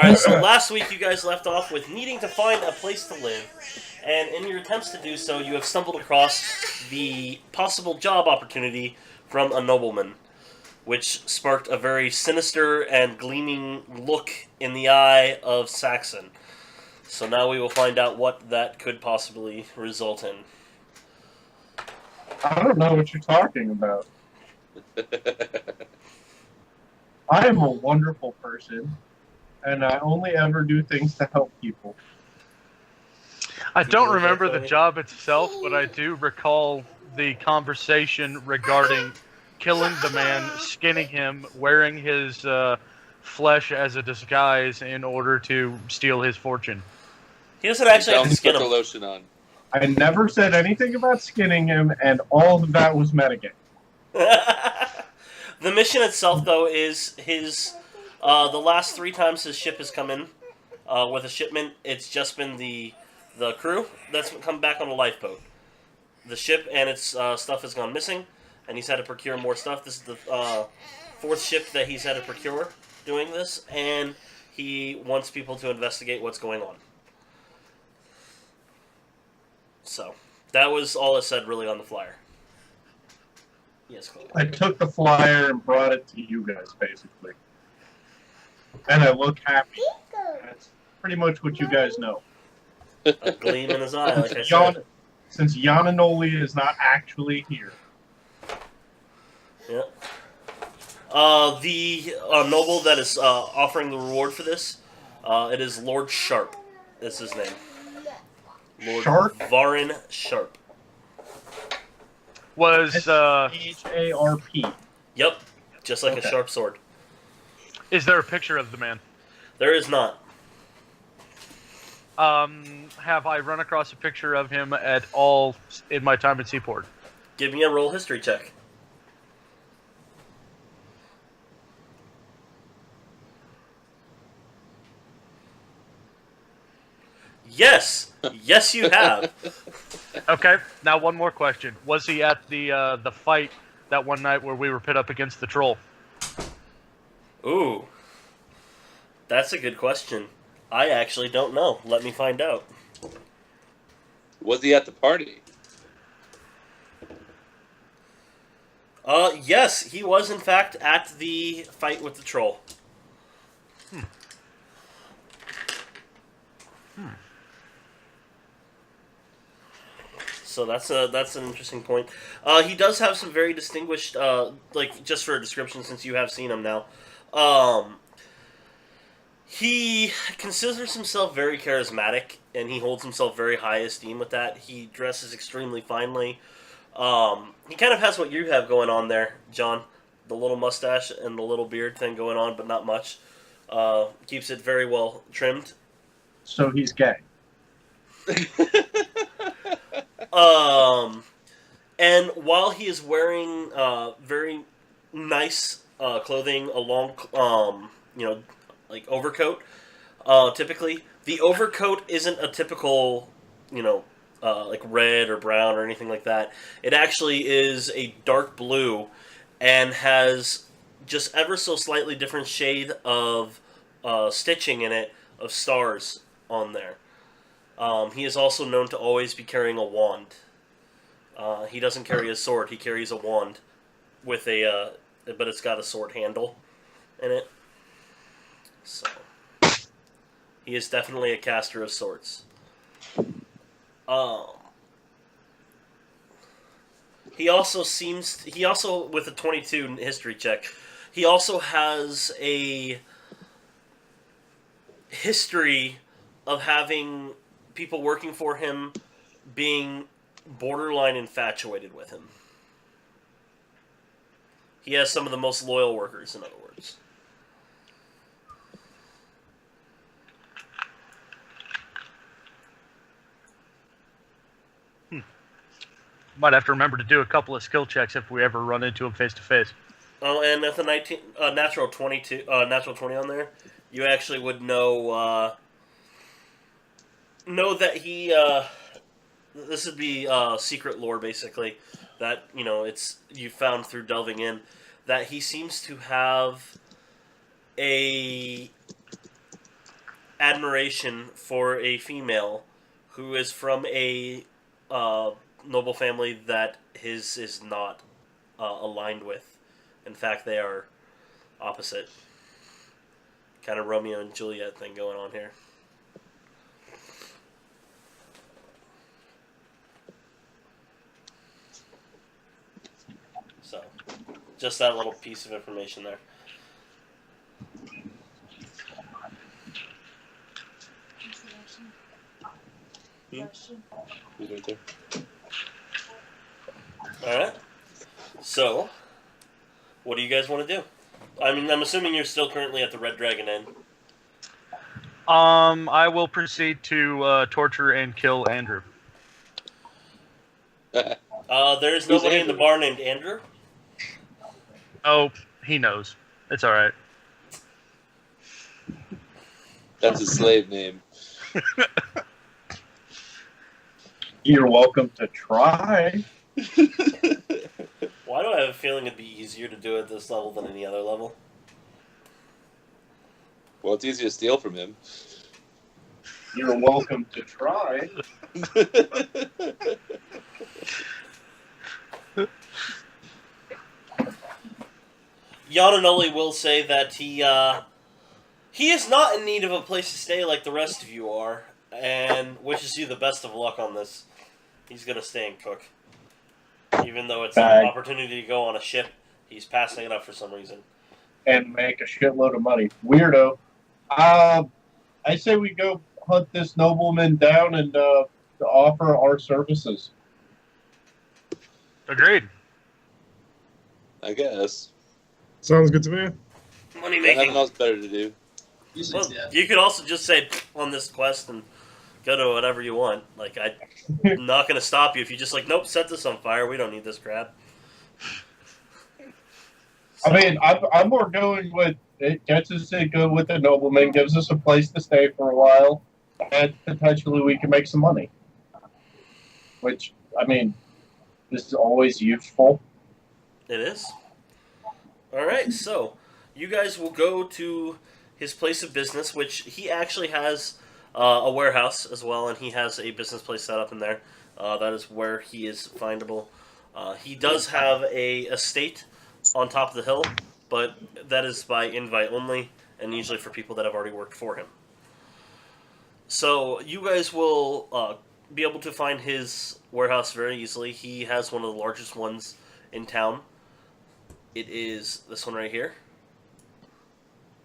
Alright, so last week you guys left off with needing to find a place to live, and in your attempts to do so, you have stumbled across the possible job opportunity from a nobleman, which sparked a very sinister and gleaming look in the eye of Saxon. So now we will find out what that could possibly result in. I don't know what you're talking about. I am a wonderful person, and I only ever do things to help people. I don't remember the job itself, but I do recall the conversation regarding killing the man, skinning him, wearing his flesh as a disguise in order to steal his fortune. He doesn't actually have to skin Put the him. lotion on. I never said anything about skinning him, and all of that was metagame. The mission itself, though, is his. The last 3 times his ship has come in with a shipment, it's just been the crew that's come back on a lifeboat. The ship and its stuff has gone missing, and he's had to procure more stuff. This is the 4th ship that he's had to procure doing this, and he wants people to investigate what's going on. So, that was all it said really on the flyer. Yes, Chloe. I took the flyer and brought it to you guys, basically. And I look happy. That's pretty much what you guys know. A gleam in his eye, like I said. Since Yananoli is not actually here. Yeah. The noble that is offering the reward for this, it is Lord Sharp. That's his name. Lord Sharp? Varin Sharp. Was H-A-R-P. Yep, just like Okay. a sharp sword. is there a picture of the man? There is not. Have I run across a picture of him at all in my time at Seaport? Give me a roll history check. Yes! Yes, you have. Okay, now one more question. Was he at the fight that one night where we were pit up against the troll? Ooh. That's a good question. I actually don't know. Let me find out. Was he at the party? Yes, he was in fact at the fight with the troll. So that's an interesting point. He does have some very distinguished, like just for a description, since you have seen him now. He considers himself very charismatic, and he holds himself very high esteem with that. He dresses extremely finely. He kind of has what you have going on there, John. The little mustache and the little beard thing going on, but not much. Keeps it very well trimmed. So he's gay. And while he is wearing very nice clothing, a long, like overcoat, typically the overcoat isn't a typical, like red or brown or anything like that. It actually is a dark blue and has just ever so slightly different shade of stitching in it of stars on there. He is also known to always be carrying a wand. He doesn't carry a sword. He carries a wand with but it's got a sword handle in it. So he is definitely a caster of swords. He also with a 22 history check, he also has a history of having people working for him being borderline infatuated with him. He has some of the most loyal workers, in other words. Might have to remember to do a couple of skill checks if we ever run into him face to face. Oh, and with the natural 20 on there, you actually would know that he this would be secret lore basically that it's you found through delving in that he seems to have a admiration for a female who is from a noble family that his is not aligned with. In fact, they are opposite. Kind of Romeo and Juliet thing going on here. So, just that little piece of information there. Alright. So, what do you guys want to do? I mean, I'm assuming you're still currently at the Red Dragon Inn. I will proceed to torture and kill Andrew. There's nobody in the bar named Andrew. Oh, he knows. It's alright. That's a slave name. You're welcome to try. Why do I have a feeling it'd be easier to do it at this level than any other level? Well, it's easier to steal from him. You're welcome to try. Yananoli will say that he is not in need of a place to stay like the rest of you are, and wishes you the best of luck on this. He's gonna stay and cook. Even though it's an opportunity to go on a ship, he's passing it up for some reason. And make a shitload of money. Weirdo. I say we go hunt this nobleman down and offer our services. Agreed. I guess. Sounds good to me. Money I have making. nothing else better to do. Well, you could also just say on this quest and go to whatever you want. Like, I'm not going to stop you if you just like, nope, set this on fire. We don't need this crap. I mean, I'm more going with it gets us to go with the nobleman, gives us a place to stay for a while, and potentially we can make some money. Which, I mean, this is always useful. It is. All right, so you guys will go to his place of business, which he actually has a warehouse as well, and he has a business place set up in there. That is where he is findable. He does have a estate on top of the hill, but that is by invite only, and usually for people that have already worked for him. So you guys will be able to find his warehouse very easily. He has one of the largest ones in town. It is this one right here.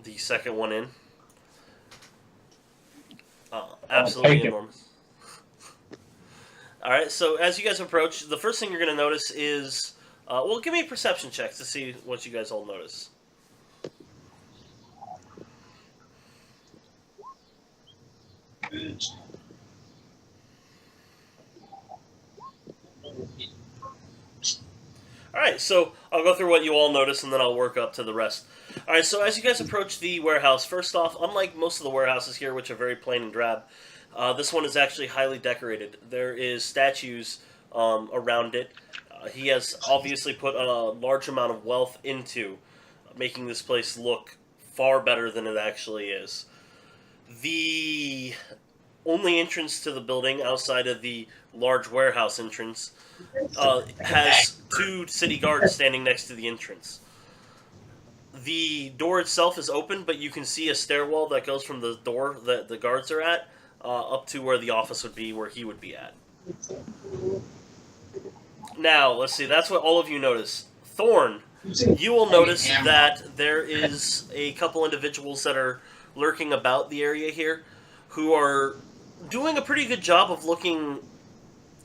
The second one in. Absolutely enormous. Alright, so as you guys approach, the first thing you're going to notice is... well, give me a perception check to see what you guys all notice. Alright, so I'll go through what you all notice and then I'll work up to the rest. Alright, so as you guys approach the warehouse, first off, unlike most of the warehouses here, which are very plain and drab, this one is actually highly decorated. There is statues around it. He has obviously put a large amount of wealth into making this place look far better than it actually is. The only entrance to the building outside of the large warehouse entrance has 2 city guards standing next to the entrance. The door itself is open, but you can see a stairwell that goes from the door that the guards are at up to where the office would be, where he would be at. Now, let's see, that's what all of you notice. Thorn, you will notice that there is a couple individuals that are lurking about the area here who are doing a pretty good job of looking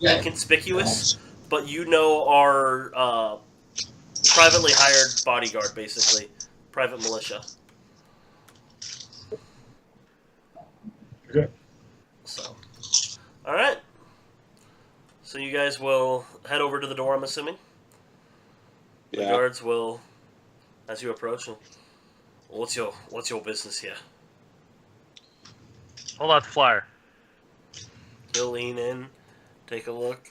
inconspicuous, but you know are privately hired bodyguard, basically. Private militia. Okay. So, alright. So you guys will head over to the door, I'm assuming? The Yeah. guards will, as you approach, what's your business here? Hold out the flyer. He'll lean in, take a look.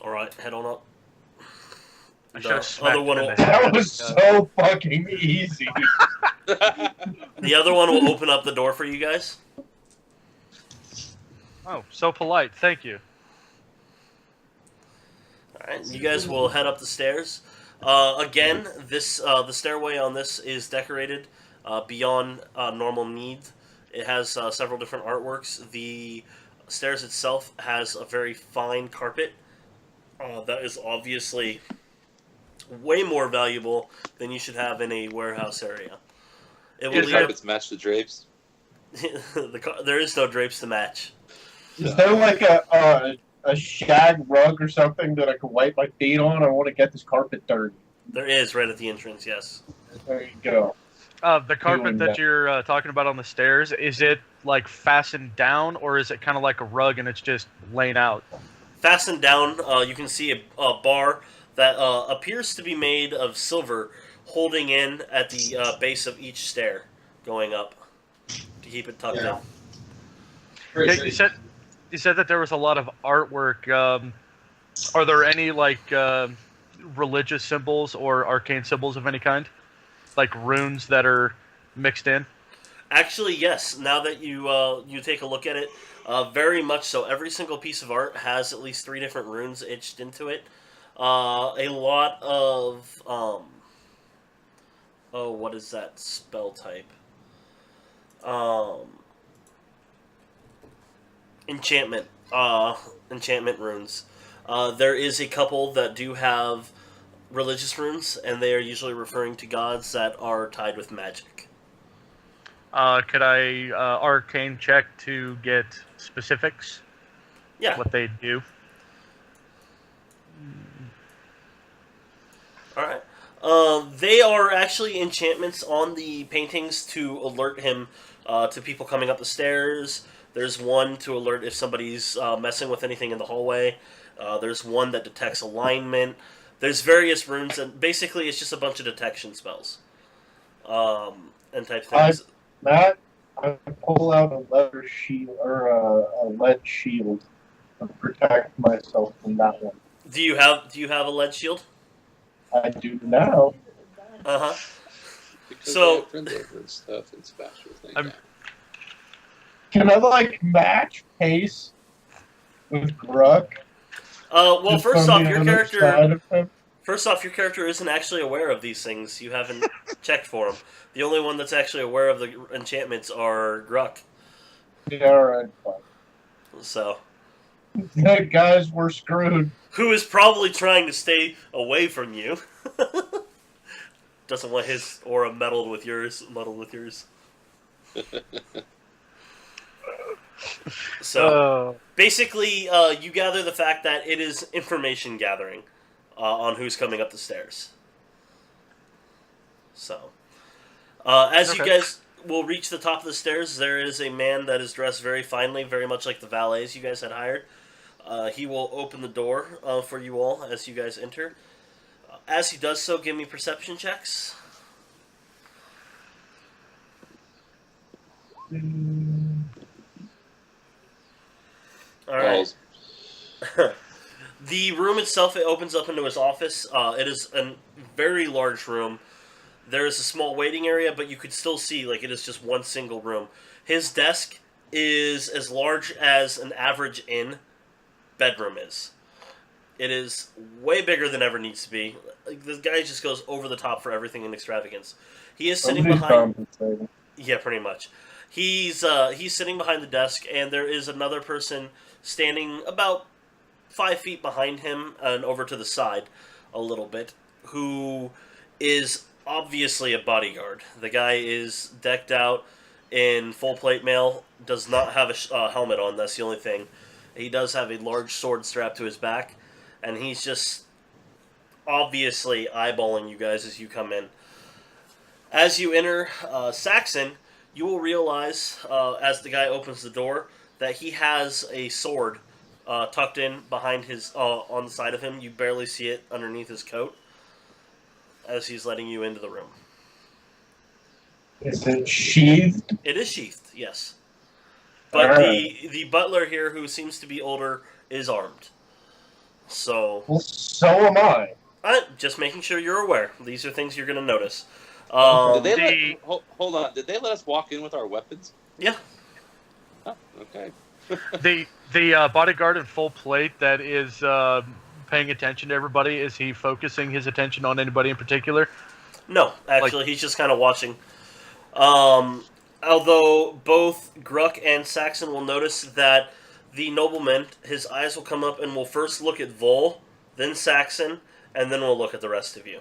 Alright, head on up. I should have The smacked other one him in will, the head. That was so fucking easy. the other one will open up the door for you guys. Oh, so polite. Thank you. All right, you guys will head up the stairs. Again, the stairway on this is decorated beyond normal need. It has several different artworks. The stairs itself has a very fine carpet that is obviously way more valuable than you should have in a warehouse area. It will Is lead Carpets match the drapes. there is no drapes to match. Is there like a shag rug or something that I can wipe my feet on? I want to get this carpet dirty. There is right at the entrance, yes. There you go. The carpet that you're talking about on the stairs, is it like fastened down, or is it kind of like a rug and it's just laying out? Fastened down, you can see a bar that appears to be made of silver holding in at the base of each stair going up to keep it tucked in. Yeah, you said that there was a lot of artwork. Are there any like religious symbols or arcane symbols of any kind, like runes that are mixed in? Actually, yes. Now that you take a look at it, very much so. Every single piece of art has at least 3 different runes etched into it. A lot of what is that spell type? Enchantment. Enchantment runes. There is a couple that do have religious runes, and they are usually referring to gods that are tied with magic. Could I arcane check to get specifics? Yeah. What they do? Alright. They are actually enchantments on the paintings to alert him to people coming up the stairs. There's one to alert if somebody's messing with anything in the hallway. There's one that detects alignment. There's various runes, and basically it's just a bunch of detection spells. And type things. Matt, I pull out a leather shield or a lead shield to protect myself from that one. Do you have a lead shield? I do now. Uh-huh. Because So- they have friends over and stuff, it's faster thing. Can I like match pace with Gruck? Well, Just first on off, the your other side character of him? isn't actually aware of these things. You haven't checked for them. The only one that's actually aware of the enchantments are Gruck. Yeah, alright, fine. So, Guys, we're screwed. who is probably trying to stay away from you. Doesn't want his aura muddled with yours. So, basically, you gather the fact that it is information gathering on who's coming up the stairs. So, as you guys will reach the top of the stairs, there is a man that is dressed very finely, very much like the valets you guys had hired. He will open the door for you all as you guys enter. As he does so, give me perception checks. All right. The room itself, it opens up into his office. It is a very large room. There is a small waiting area, but you could still see, like, it is just one single room. His desk is as large as an average inn bedroom is. It is way bigger than ever needs to be. Like, this guy just goes over the top for everything in extravagance. He is sitting behind... Yeah, pretty much. He's sitting behind the desk, and there is another person standing about 5 feet behind him and over to the side a little bit, who is obviously a bodyguard. The guy is decked out in full plate mail, does not have a helmet on, that's the only thing. He does have a large sword strapped to his back, and he's just obviously eyeballing you guys as you come in. As you enter Saxon, you will realize, as the guy opens the door, that he has a sword tucked in behind his on the side of him. You barely see it underneath his coat as he's letting you into the room. Is it sheathed? It is sheathed, yes. But the butler here, who seems to be older, is armed. So... Well, so am I. Just making sure you're aware. These are things you're going to notice. Did they hold on? Did they let us walk in with our weapons? Yeah. Oh, okay. The bodyguard in full plate that is paying attention to everybody, is he focusing his attention on anybody in particular? No, actually, he's just kind of watching. Although both Gruck and Saxon will notice that the nobleman, his eyes will come up and will first look at Vol, then Saxon, and then we'll look at the rest of you.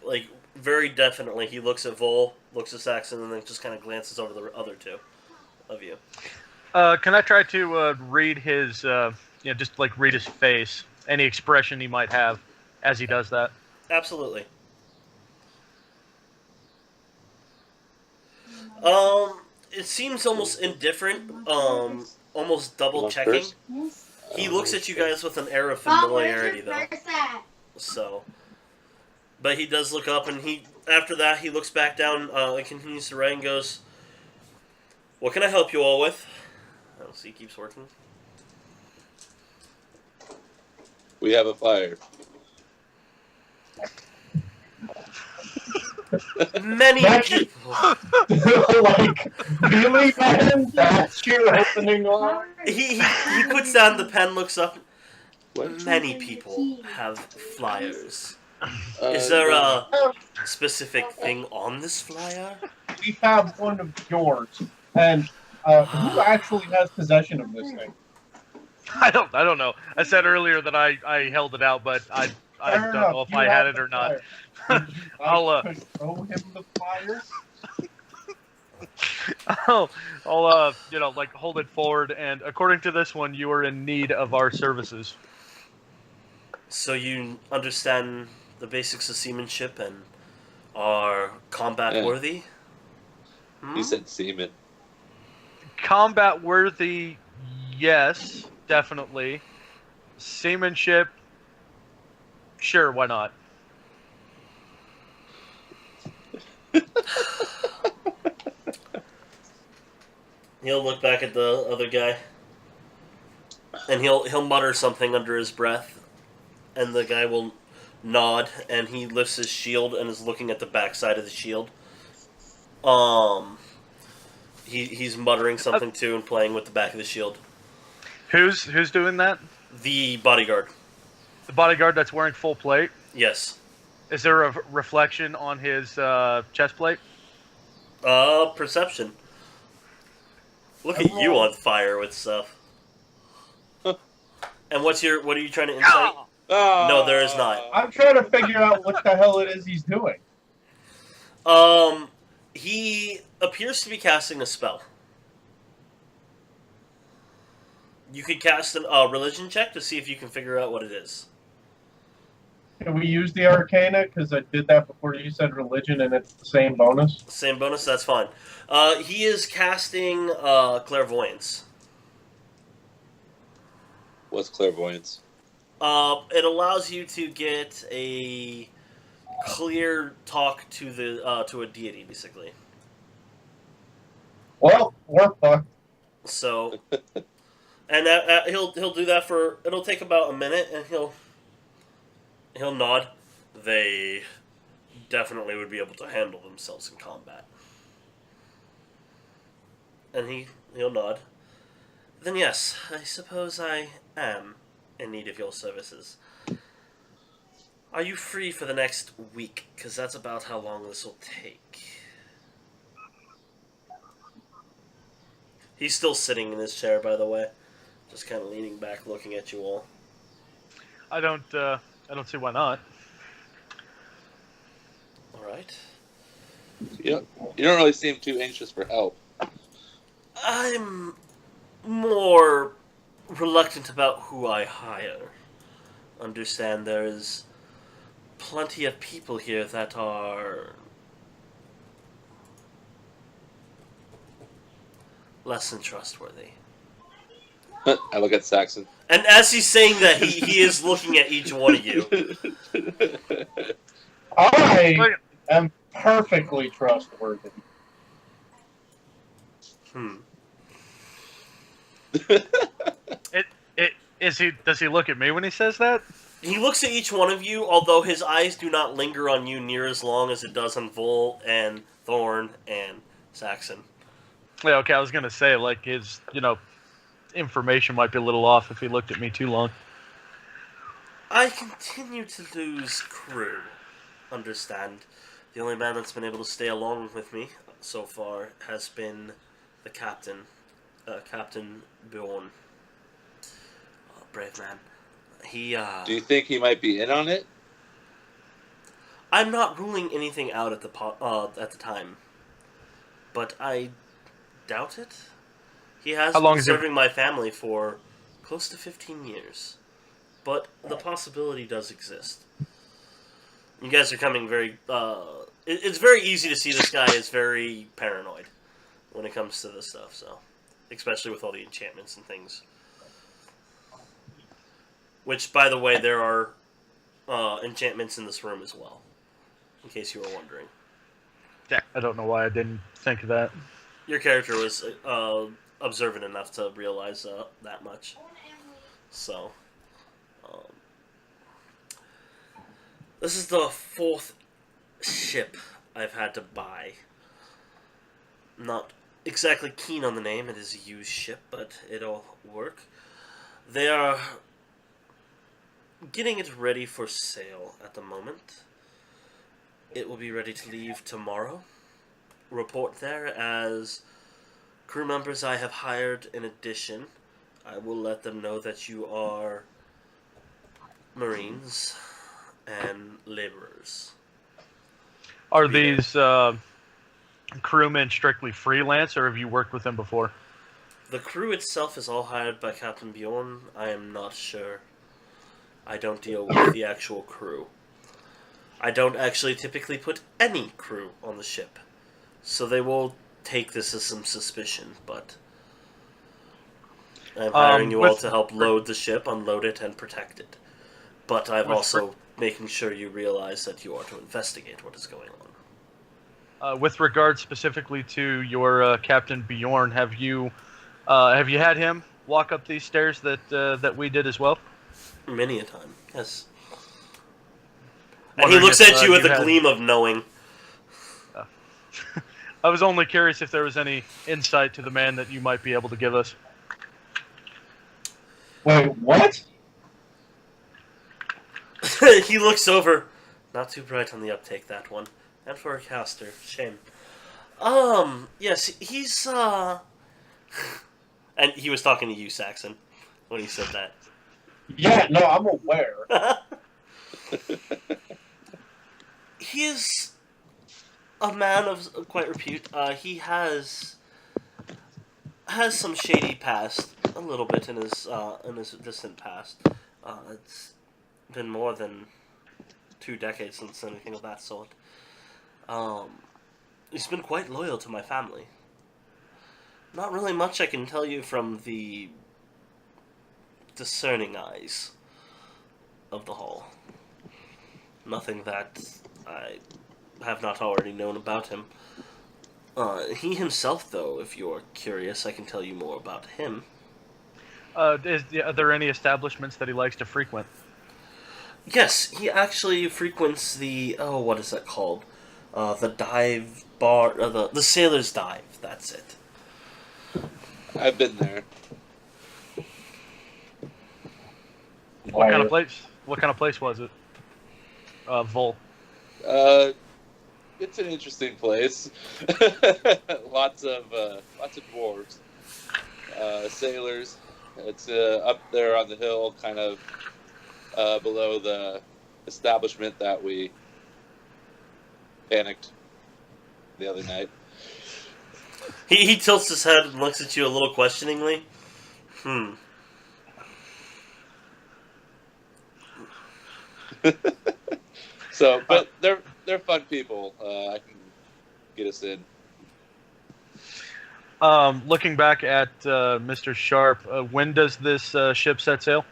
Like, very definitely, he looks at Vol, looks at Saxon, and then just kind of glances over the other two of you. Can I try to read his, just like read his face, any expression he might have as he does that? Absolutely. It seems almost indifferent, almost double checking. He looks at you guys with an air of familiarity, though. So, but he does look up, and after that he looks back down and continues to write and goes, "What can I help you all with?" Oh, see, he keeps working. We have a fire. Many people. Like, really, man? That's your opening line? He puts down the pen, looks up. Many people have flyers. Is there a specific thing on this flyer? We have one of yours. And who actually has possession of this thing? I don't know. I said earlier that I held it out, but I don't know if I had it or not. I'll show him the flyer. I'll hold it forward, and according to this one, you are in need of our services. So you understand the basics of seamanship and are combat worthy? You said seaman. Combat worthy, yes, definitely. Seamanship, sure, why not? He'll look back at the other guy, and he'll mutter something under his breath, and the guy will nod, and he lifts his shield and is looking at the backside of the shield. He's muttering something too and playing with the back of the shield. Who's doing that? The bodyguard. The bodyguard that's wearing full plate? Yes. Is there a reflection on his chest plate? Perception. Look at you on fire with stuff. And what are you trying to insight? No, there is not. I'm trying to figure out what the hell it is he's doing. He appears to be casting a spell. You could cast a religion check to see if you can figure out what it is. Can we use the Arcana? Because I did that before you said religion, and it's the same bonus. Same bonus, that's fine. He is casting clairvoyance. What's clairvoyance? It allows you to get a clear talk to a deity, basically. Well, we're fucked. So, and he'll do that for. It'll take about a minute, and he'll nod. They definitely would be able to handle themselves in combat. And he'll nod. Then yes, I suppose I am in need of your services. Are you free for the next week? Because that's about how long this will take. He's still sitting in his chair, by the way. Just kind of leaning back, looking at you all. I don't see why not. Alright. You don't really seem too anxious for help. I'm more reluctant about who I hire. Understand there is plenty of people here that are less than trustworthy. I look at Saxon. And as he's saying that, he is looking at each one of you. I am perfectly trustworthy. Does he look at me when he says that? He looks at each one of you, although his eyes do not linger on you near as long as it does on Vol and Thorn and Saxon. Yeah, okay, I was gonna say, like, his, information might be a little off if he looked at me too long. I continue to lose crew. Understand. The only man that's been able to stay along with me so far has been the captain, Captain Bjorn. Brave man. Do you think he might be in on it? I'm not ruling anything out at the time, but I doubt it. He has been serving my family for close to 15 years, but the possibility does exist. You guys are coming very... it's very easy to see this guy is very paranoid when it comes to this stuff, so... Especially with all the enchantments and things. Which, by the way, there are enchantments in this room as well, in case you were wondering. Yeah, I don't know why I didn't think of that. Your character was observant enough to realize that much. So... this is the 4th ship I've had to buy. Not exactly keen on the name. It is a used ship, but it'll work. They are getting it ready for sale at the moment. It will be ready to leave tomorrow. Report there as crew members I have hired in addition. I will let them know that you are Marines and laborers. Are these crewmen strictly freelance, or have you worked with them before? The crew itself is all hired by Captain Bjorn. I am not sure. I don't deal with the actual crew. I don't actually typically put any crew on the ship, so they will take this as some suspicion, but I'm hiring you all to help load the ship, unload it, and protect it. But I'm also making sure you realize that you are to investigate what is going on. With regard specifically to your Captain Bjorn, have you had him walk up these stairs that we did as well? Many a time, yes. And he looks at you with a gleam of knowing. I was only curious if there was any insight to the man that you might be able to give us. Wait, what? He looks over. Not too bright on the uptake, that one. And for a caster, shame. Yes, he's, And he was talking to you, Saxon, when he said that. Yeah, no, I'm aware. He is a man of quite repute. He has some shady past, a little bit in his distant past. It's been more than 2 decades since anything of that sort. He's been quite loyal to my family. Not really much I can tell you from the discerning eyes of the hall. Nothing that I have not already known about him. He himself, though, if you're curious, I can tell you more about him. Are there any establishments that he likes to frequent? Yes, he actually frequents the... oh, what is that called? The dive bar... the Sailor's Dive, that's it. I've been there. What kind of place? What kind of place was it? Vol. It's an interesting place. lots of dwarves, sailors. It's up there on the hill, kind of below the establishment that we panicked the other night. He tilts his head and looks at you a little questioningly. So, but they're fun people. I can get us in. Looking back at Mr. Sharp, when does this ship set sail?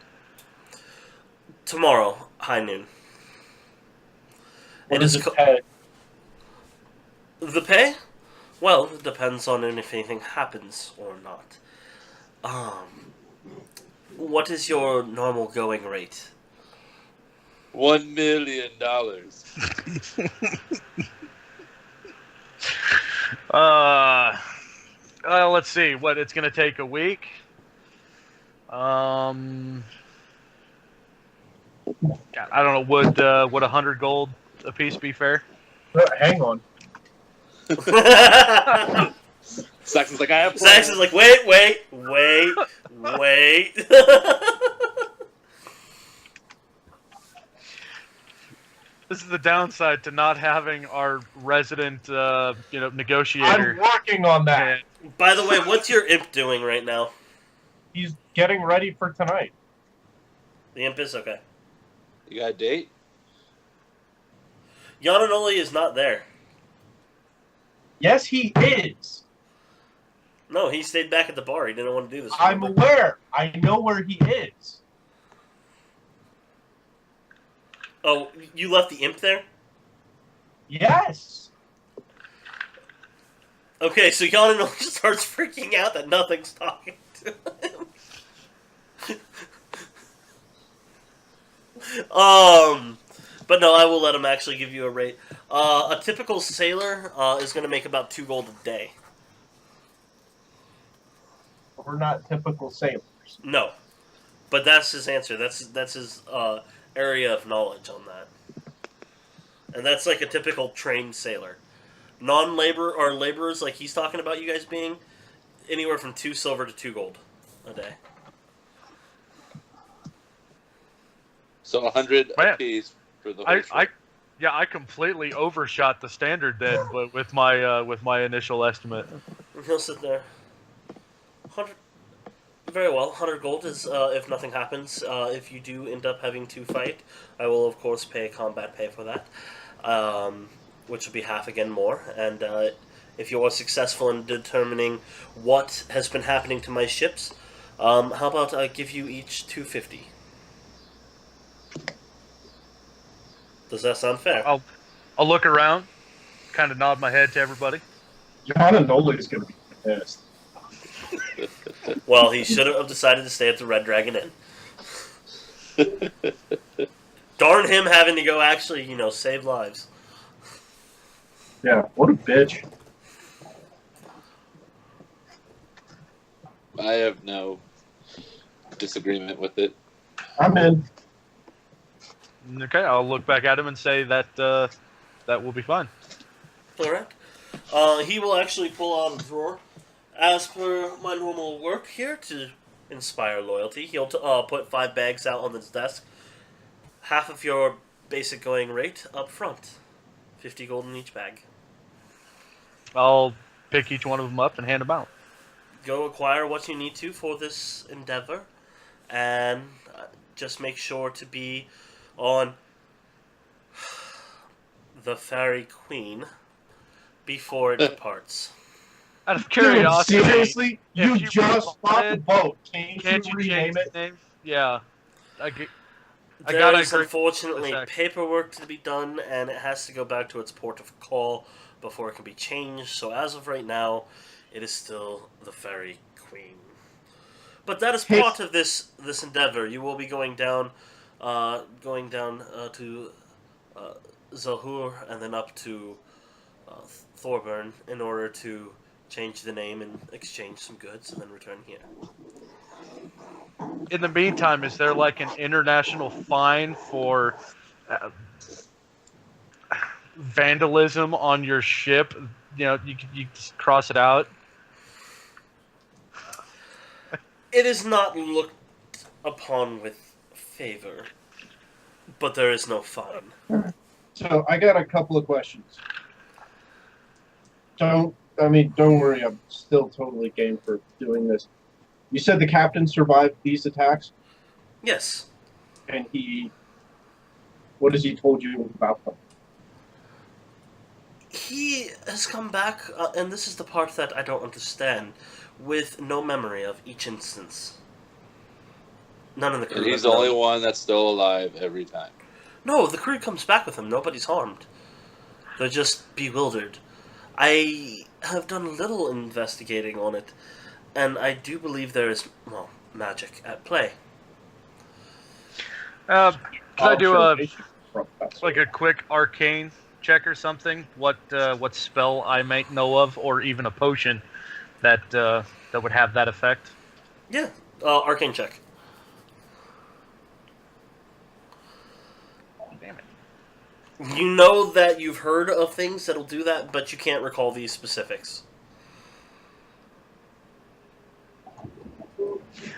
Tomorrow, high noon. What does it pay? The pay? Well, it depends on if anything happens or not. What is your normal going rate? $1 million. Let's see. What it's gonna take a week. God, I don't know. Would 100 gold a piece be fair? Hang on. Saxon's like, I have plans. Saxon's like, wait. This is the downside to not having our resident, negotiator. I'm working on that. By the way, what's your imp doing right now? He's getting ready for tonight. The imp is okay. You got a date? Yananoli is not there. Yes, he is. No, he stayed back at the bar. He didn't want to do this. I'm aware. I know where he is. Oh, you left the imp there? Yes. Okay, so Yananoli starts freaking out that nothing's talking to him. But no, I will let him actually give you a rate. A typical sailor is going to make about 2 gold a day. We're not typical sailors. No, but that's his answer. That's his area of knowledge on that, and that's like a typical trained sailor. Non-labor or laborers like he's talking about you guys being anywhere from 2 silver to 2 gold a day. So 100 Man, a piece for the whole trip. I completely overshot the standard then, but with my initial estimate. He'll sit there. 100. Very well. 100 gold is if nothing happens. If you do end up having to fight, I will of course pay combat pay for that, which will be half again more. And if you are successful in determining what has been happening to my ships, how about I give you each 250? Does that sound fair? I'll look around, kind of nod my head to everybody. Yananoli is going to be pissed. Well, he should have decided to stay at the Red Dragon Inn. Darn him having to go actually, save lives. Yeah, what a bitch. I have no disagreement with it. I'm in. Okay, I'll look back at him and say that that will be fine. Alright. He will actually pull out a drawer. As per my normal work here to inspire loyalty, he'll put 5 bags out on his desk. Half of your basic going rate up front. 50 gold in each bag. I'll pick each one of them up and hand them out. Go acquire what you need to for this endeavor, and just make sure to be on the Fairy Queen before it departs. Out of curiosity, Dude, seriously? if You you just bought the wanted- boat. Can't can't you you rename change it? the name? Yeah. I There gotta is agree unfortunately with that. paperwork to be done, and it has to go back to its port of call before it can be changed. So as of right now, it is still the Fairy Queen. But that is part of this endeavor. You will be going down to Zahur and then up to Thorburn in order to change the name and exchange some goods, and then return here. In the meantime, is there like an international fine for vandalism on your ship? You just cross it out. It is not looked upon with favor, but there is no fine. So I got a couple of questions. Don't worry, I'm still totally game for doing this. You said the captain survived these attacks, Yes. and what has he told you about them? He has come back, and this is the part that I don't understand, with no memory of each instance. None of the crew. And he's has the only known. one that's still alive every time. No, the crew comes back with him. Nobody's harmed. They're just bewildered. I have done little investigating on it, and I do believe there is, well, magic at play. Can I do a Professor. like a quick arcane check or something? What spell I might know of, or even a potion that would have that effect? Yeah, arcane check. Damn it. You know that you've heard of things that'll do that, but you can't recall these specifics.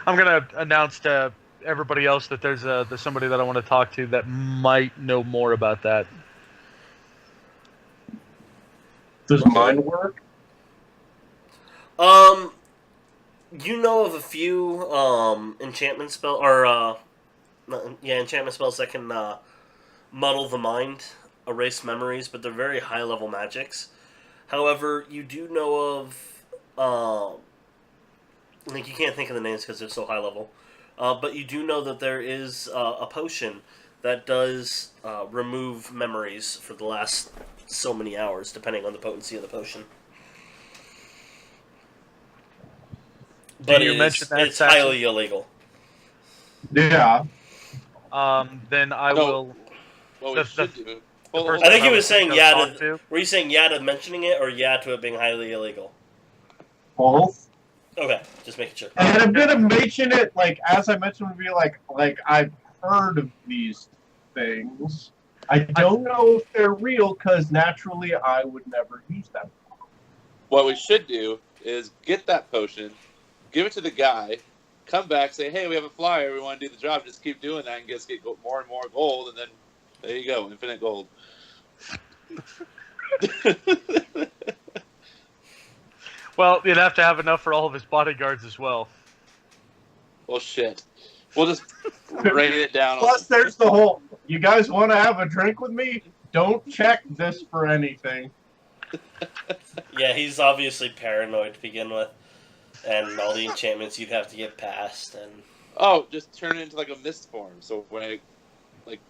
I'm gonna announce to everybody else that there's somebody that I want to talk to that might know more about that. Does mine work? You know of a few enchantment spell or enchantment spells that can muddle the mind, erase memories, but they're very high level magics. However, you do know of like you can't think of the names because they're so high level. But you do know that there is a potion that does remove memories for the last so many hours, depending on the potency of the potion. But you mention that, it's Saxon? highly illegal. Yeah. Then I No. will. What The- we should do. the Hold first on. I think he I was was saying gonna yeah talk to... to. Were you saying yeah to mentioning it, or yeah to it being highly illegal? Both. Okay, just making sure. And I'm gonna mention it, like, as I mentioned, would be like I've heard of these things. I don't know if they're real, because naturally I would never use them. What we should do is get that potion, give it to the guy, come back, say, hey, we have a flyer, we want to do the job, just keep doing that and get more and more gold, and then there you go, infinite gold. Well, you'd have to have enough for all of his bodyguards as well. Well, shit. We'll just rain it down. Plus, there's the whole, you guys want to have a drink with me? Don't check this for anything. Yeah, he's obviously paranoid to begin with. And all the enchantments you'd have to get past. And Oh, just turn it into like a mist form. So when I, like,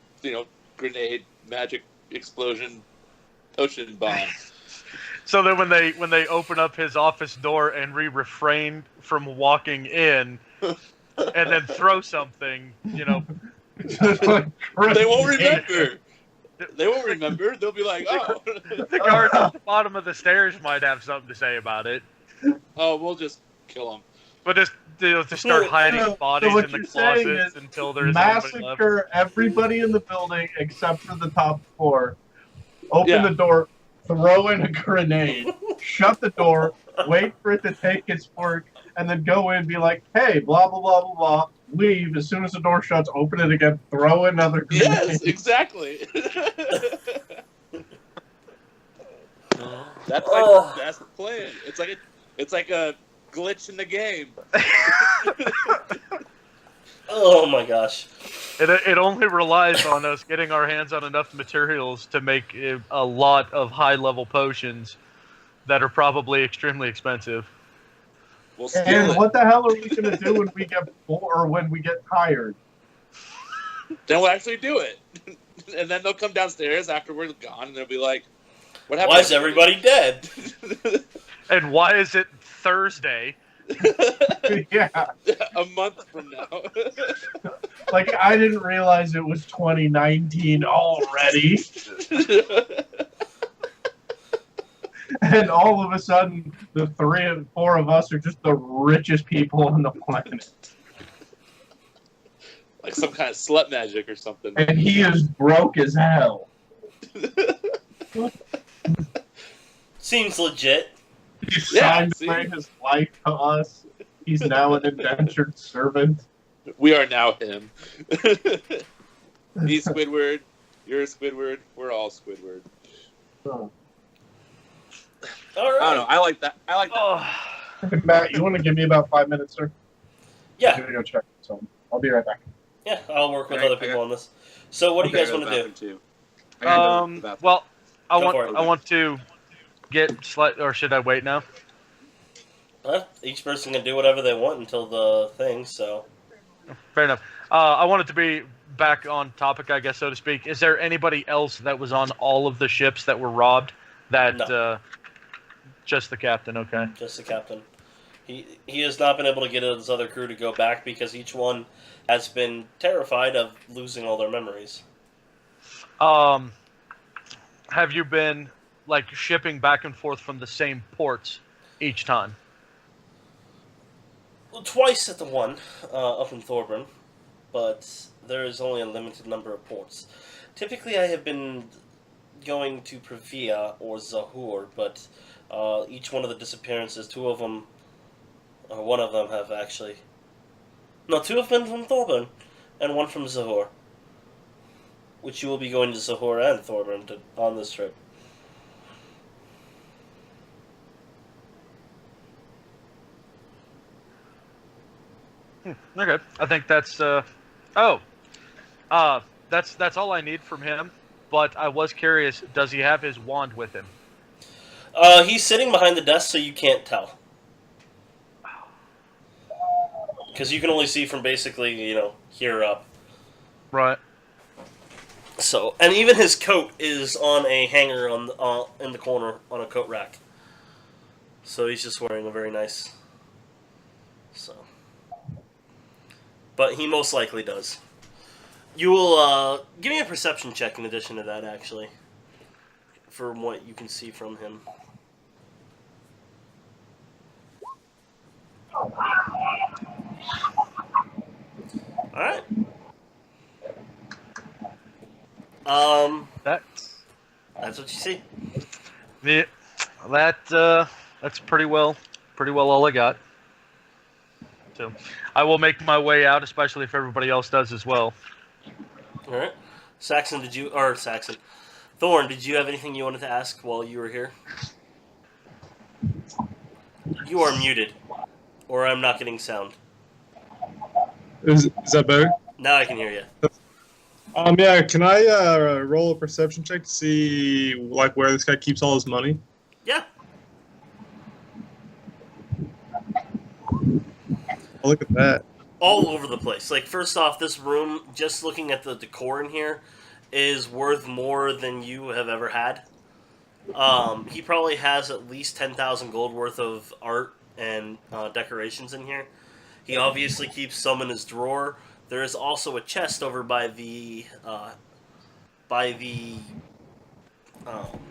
grenade, magic, explosion, potion bomb. So then when they open up his office door and refrain from walking in, and then throw something, Just like They won't remember. They won't remember. They'll be like, oh. the guards at the bottom of the stairs might have something to say about it. Oh, we'll just kill them. But just start hiding so bodies what in the you're saying closets is until there isn't anybody left. massacre everybody in the building except for the top floor. Open Yeah. the door, throw in a grenade, shut the door, wait for it to take its work, and then go in and be like, hey, blah, blah, blah, blah, blah. Leave. As soon as the door shuts, open it again, throw another grenade. Yes, exactly. That's that's the plan. It's like a glitch in the game. oh my gosh. It only relies on us getting our hands on enough materials to make a lot of high-level potions that are probably extremely expensive. We'll steal And it. what the hell are we going to do when we get bored or when we get tired? Then we'll actually do it. And then they'll come downstairs after we're gone, and they'll be like, "What happened?" Why is everybody dead? And why is it Thursday? Yeah. A month from now. Like, I didn't realize it was 2019 already. And all of a sudden, the 3 and 4 of us are just the richest people on the planet. Like some kind of slut magic or something. And he is broke as hell. Seems legit. He Yeah, signed see? away his life to us. He's now an indentured servant. We are now him. He's Squidward. You're Squidward. We're all Squidward. Oh. All right. I don't know. I like that. Oh, Matt, you want to give me about 5 minutes, sir? I'm Yeah, gonna go check something. I'll be right back. yeah. I'll work with Okay, other people on this. So, what do you guys want to do? well, I Go for it. want to get or should I wait now? Each person can do whatever they want until the thing. So, Fair enough. I want it to be back on topic, I guess, so to speak. Is there anybody else that was on all of the ships that were robbed? That No. Just the captain? Okay. just the captain. He has not been able to get his other crew to go back because each one has been terrified of losing all their memories. Have you been like shipping back and forth from the same ports each time? Well, twice at the one up in Thorburn, but there is only a limited number of ports. Typically, I have been going to Previa or Zahur, but each one of the disappearances, two of them, or one of them have actually... No, two have been from Thorburn, and one from Zahur. Which you will be going to Zahur and Thorburn on this trip. Okay, I think that's that's all I need from him. But I was curious, does he have his wand with him? He's sitting behind the desk, so you can't tell. Because you can only see from basically, here up. Right. So, and even his coat is on a hanger in the corner on a coat rack. So he's just wearing a very nice. So, but he most likely does. You will give me a perception check in addition to that, actually, from what you can see from him. All right. That's what you see. Yeah, that's pretty well all I got. So, I will make my way out, especially if everybody else does as well. All right, Thorn, did you have anything you wanted to ask while you were here? You are muted, or I'm not getting sound. Is that better? Now I can hear you. Yeah, can I roll a perception check to see where this guy keeps all his money? Yeah. Oh, look at that. All over the place. Like, first off, this room, just looking at the decor in here, is worth more than you have ever had. He probably has at least 10,000 gold worth of art and decorations in here. He obviously keeps some in his drawer. There is also a chest over by the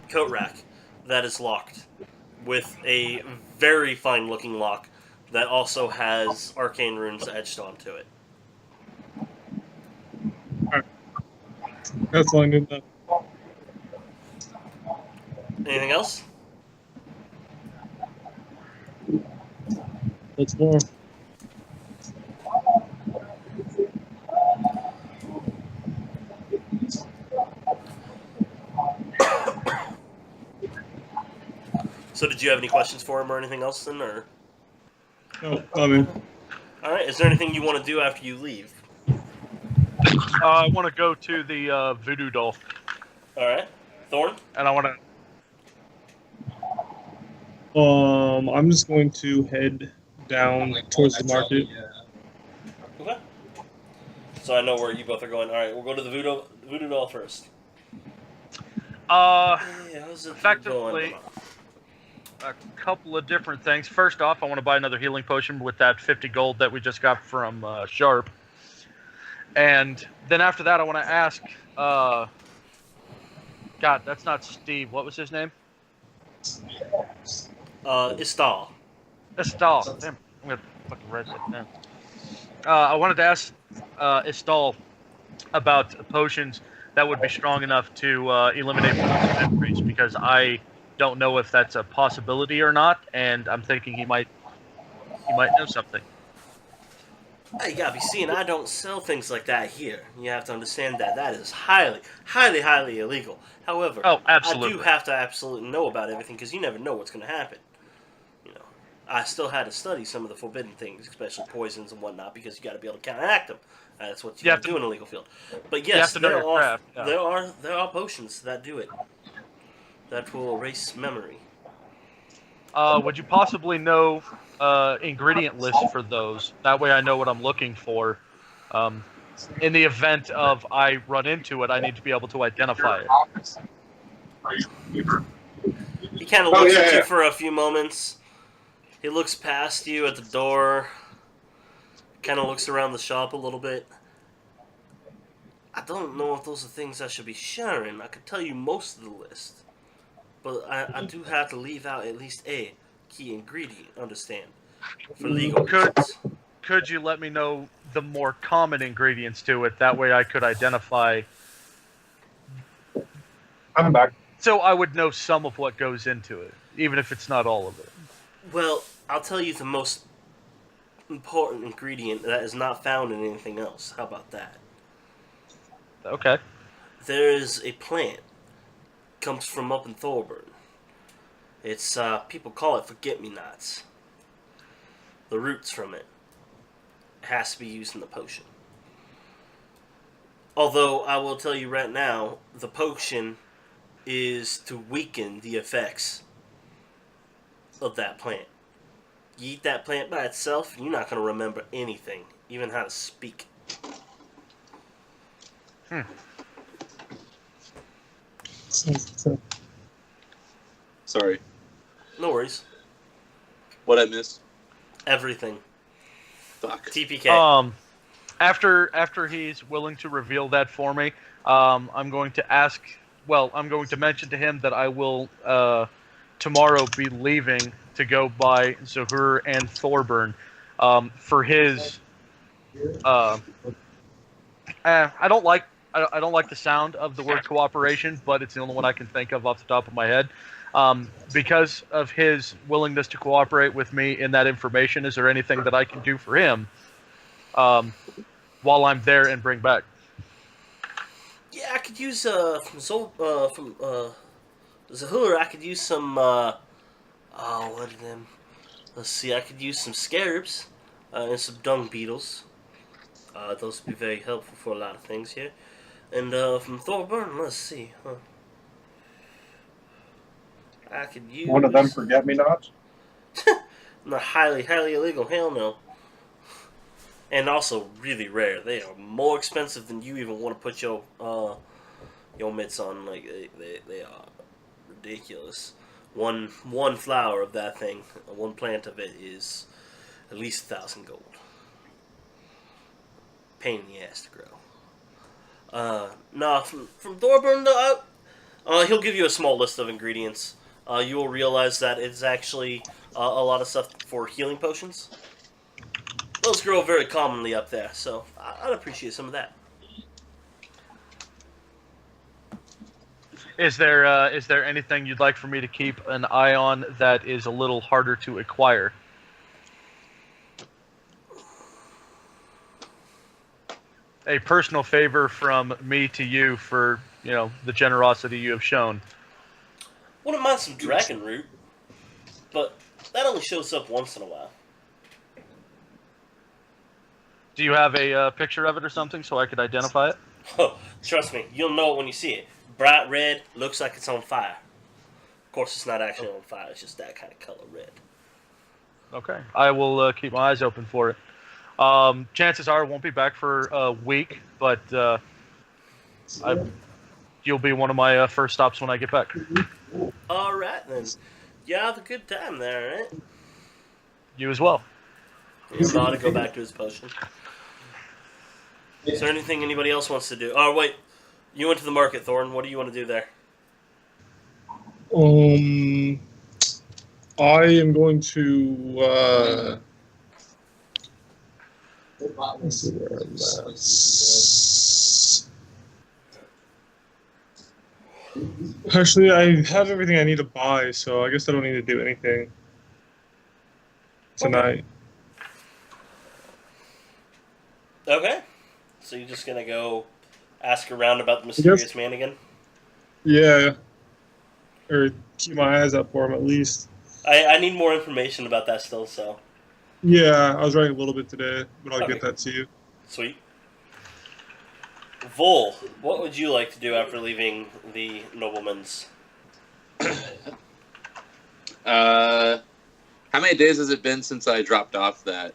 coat rack that is locked with a very fine looking lock that also has arcane runes etched onto it. That's all I need to know. Anything else? That's more. So did you have any questions for him or anything else then, or? No, I mean. Alright, is there anything you want to do after you leave? I want to go to the voodoo doll. Alright. Thorn? And I want to... I'm just going to head down towards the market. Okay. So I know where you both are going. Alright, we'll go to the voodoo doll first. Effectively, a couple of different things. First off, I want to buy another healing potion with that 50 gold that we just got from Sharp. And then after that, I want to ask... God, that's not Steve. What was his name? Istal. Istal. Damn, I'm going to fucking write that down. I wanted to ask Istal about potions that would be strong enough to eliminate memories, because I don't know if that's a possibility or not, and I'm thinking he might know something. Hey, you gotta be seeing, I don't sell things like that here. You have to understand that is highly, highly, highly illegal. However, absolutely. I do have to absolutely know about everything, because you never know what's going to happen. I still had to study some of the forbidden things, especially poisons and whatnot, because you got to be able to counteract them. That's what you have to do in a legal field. But yes, there are potions that do it. That will erase memory. Would you possibly know ingredient list for those? That way I know what I'm looking for. In the event of I run into it, I need to be able to identify it. He kind of looks at you for a few moments. He looks past you at the door, kind of looks around the shop a little bit. I don't know if those are things I should be sharing. I could tell you most of the list, but I do have to leave out at least a key ingredient, understand, for legal reasons. Could you let me know the more common ingredients to it? That way I could identify... I'm back. So I would know some of what goes into it, even if it's not all of it. Well, I'll tell you the most important ingredient that is not found in anything else. How about that? Okay. There is a plant. Comes from up in Thorburn. It's, people call it forget-me-nots. The roots from it. Has to be used in the potion. Although, I will tell you right now, the potion is to weaken the effects of that plant. You eat that plant by itself, you're not going to remember anything, even how to speak. Sorry. No worries. What I missed? Everything. Fuck. TPK. After he's willing to reveal that for me, I'm going to ask. Well, I'm going to mention to him that I will tomorrow be leaving to go by Zahur and Thorburn for his. I don't like the sound of the word cooperation, but it's the only one I can think of off the top of my head. Because of his willingness to cooperate with me in that information, is there anything that I can do for him while I'm there and bring back? Yeah, I could use from Zahur. I could use some. What are them? Let's see. I could use some scarabs and some dung beetles. Those would be very helpful for a lot of things here. And from Thorburn, let's see. I could use One of them forget-me-nots? Not highly illegal. Hell no. And also really rare. They are more expensive than you even want to put your mitts on. Like they are ridiculous. One flower of that thing, one plant of it is at least 1,000 gold. Pain in the ass to grow. Nah, from Thorburn, he'll give you a small list of ingredients. You will realize that it's actually a lot of stuff for healing potions. Those grow very commonly up there, so I'd appreciate some of that. Is there anything you'd like for me to keep an eye on that is a little harder to acquire? A personal favor from me to you for, the generosity you have shown. Wouldn't mind some dragon root, but that only shows up once in a while. Do you have a picture of it or something so I could identify it? Oh, trust me, you'll know it when you see it. Bright red, looks like it's on fire. Of course, it's not actually on fire, it's just that kind of color red. Okay. I will keep my eyes open for it. Chances are I won't be back for a week, but you'll be one of my first stops when I get back. Alright then. You have a good time there, right? You as well. He's about to go back to his potion. Is there anything anybody else wants to do? Oh, wait. You went to the market, Thorn. What do you want to do there? I am going to. Let's see where I'm at. Actually, I have everything I need to buy, so I guess I don't need to do anything tonight. Okay. So you're just going to go ask around about the mysterious man again? Yeah. Or keep my eyes out for him, at least. I need more information about that still, so... Yeah, I was writing a little bit today, but I'll get that to you. Sweet. Vol, what would you like to do after leaving the nobleman's? How many days has it been since I dropped off that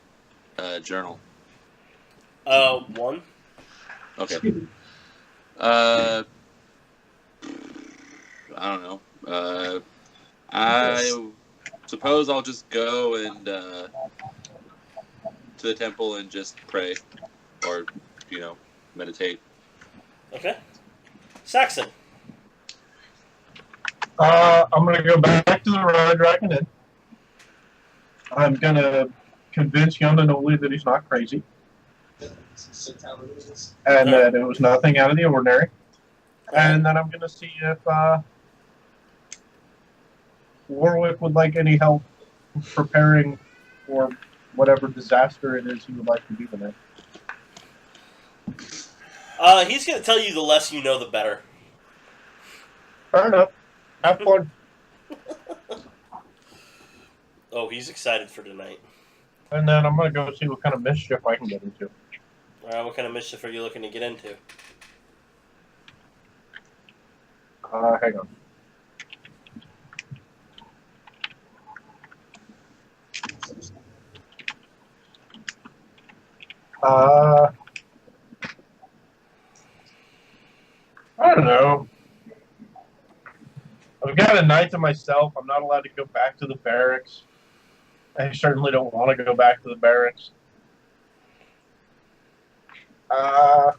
journal? 1. Okay. I don't know. suppose I'll just go and to the temple and just pray, or meditate. Okay. Saxon. I'm gonna go back to the Red Dragon Inn. I'm gonna convince young Anoli that he's not crazy, and that it was nothing out of the ordinary. And then I'm gonna see if Warwick would like any help preparing for whatever disaster it is he would like to do tonight. He's going to tell you the less you know, the better. Fair enough. Have fun. Oh, he's excited for tonight. And then I'm gonna go see what kind of mischief I can get into. Alright, what kind of mischief are you looking to get into? Hang on. I don't know. I've got a night to myself. I'm not allowed to go back to the barracks. I certainly don't want to go back to the barracks. I'm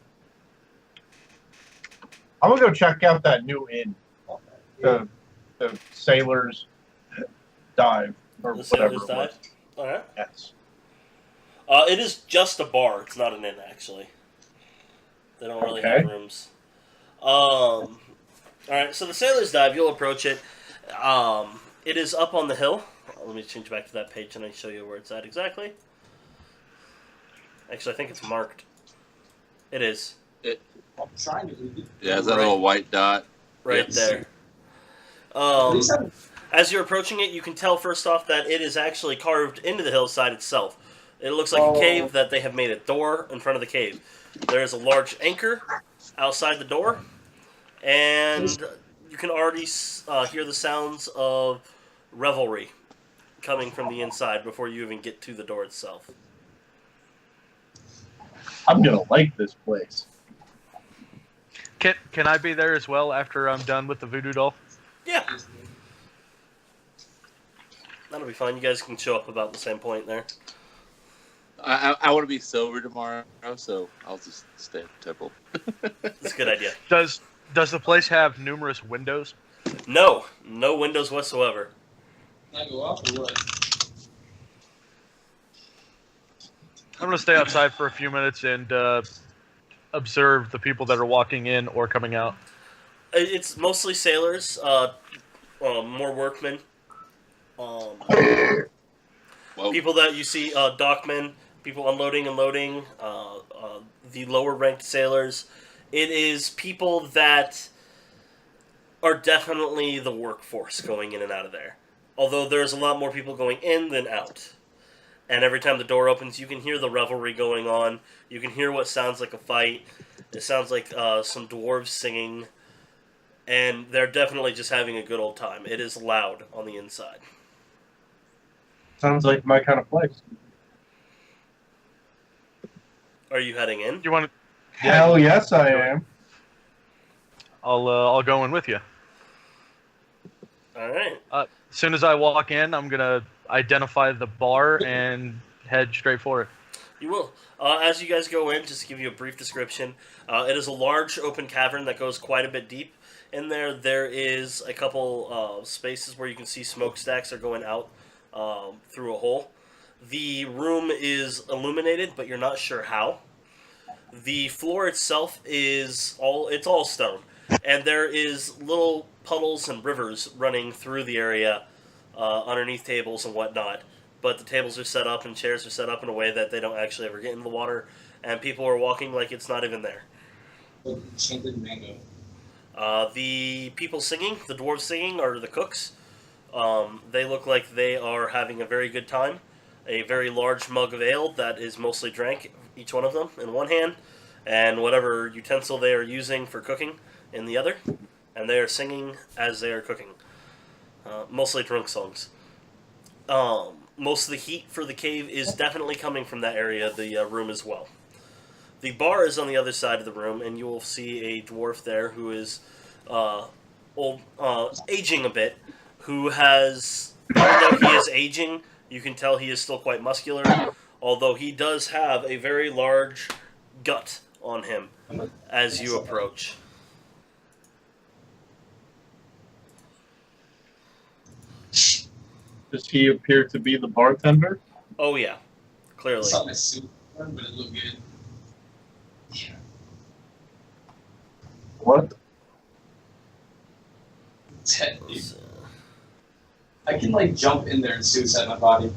gonna go check out that new inn, the Sailor's Dive or The whatever Sailor's it Dive? was. Alright. Yes. It is just a bar. It's not an inn, actually. They don't really have rooms. Alright, so the Sailor's Dive, you'll approach it. It is up on the hill. Let me change back to that page and I show you where it's at exactly. Actually, I think it's marked. It is. Yeah, it's that little white dot. Right there. As you're approaching it, you can tell first off that it is actually carved into the hillside itself. It looks like a cave that they have made a door in front of the cave. There is a large anchor outside the door, and you can already hear the sounds of revelry coming from the inside before you even get to the door itself. I'm gonna like this place. Can I be there as well after I'm done with the voodoo doll? Yeah. That'll be fine. You guys can show up about the same point there. I want to be sober tomorrow, so I'll just stay at the temple. That's a good idea. Does the place have numerous windows? No windows whatsoever. Can I go up or what? I'm going to stay outside for a few minutes and observe the people that are walking in or coming out. It's mostly sailors, more workmen, people that you see, dockmen, people unloading and loading, the lower ranked sailors. It is people that are definitely the workforce going in and out of there. Although there's a lot more people going in than out. And every time the door opens, you can hear the revelry going on. You can hear what sounds like a fight. It sounds like some dwarves singing. And they're definitely just having a good old time. It is loud on the inside. Sounds like my kind of place. Are you heading in? You want to? Hell yes, I am. I'll go in with you. All right. As soon as I walk in, I'm gonna identify the bar and head straight for it. You will. As you guys go in, just to give you a brief description, it is a large open cavern that goes quite a bit deep. In there, there is a couple spaces where you can see smokestacks are going out through a hole. The room is illuminated, but you're not sure how. The floor itself is all stone, and there is little puddles and rivers running through the area underneath tables and whatnot. But the tables are set up and chairs are set up in a way that they don't actually ever get in the water, and people are walking like it's not even there. Enchanted mango. The people singing, the dwarves singing, are the cooks. They look like they are having a very good time. A very large mug of ale that is mostly drank, each one of them, in one hand, and whatever utensil they are using for cooking in the other. And they are singing as they are cooking. Mostly drunk songs. Most of the heat for the cave is definitely coming from that area, the room as well. The bar is on the other side of the room, and you will see a dwarf there who is aging a bit, who has Although he is aging, you can tell he is still quite muscular, although he does have a very large gut on him as you approach. Does he appear to be the bartender? Oh yeah, clearly. It's not my suit, but it looked good. Yeah. What? I can like jump in there and suicide my body.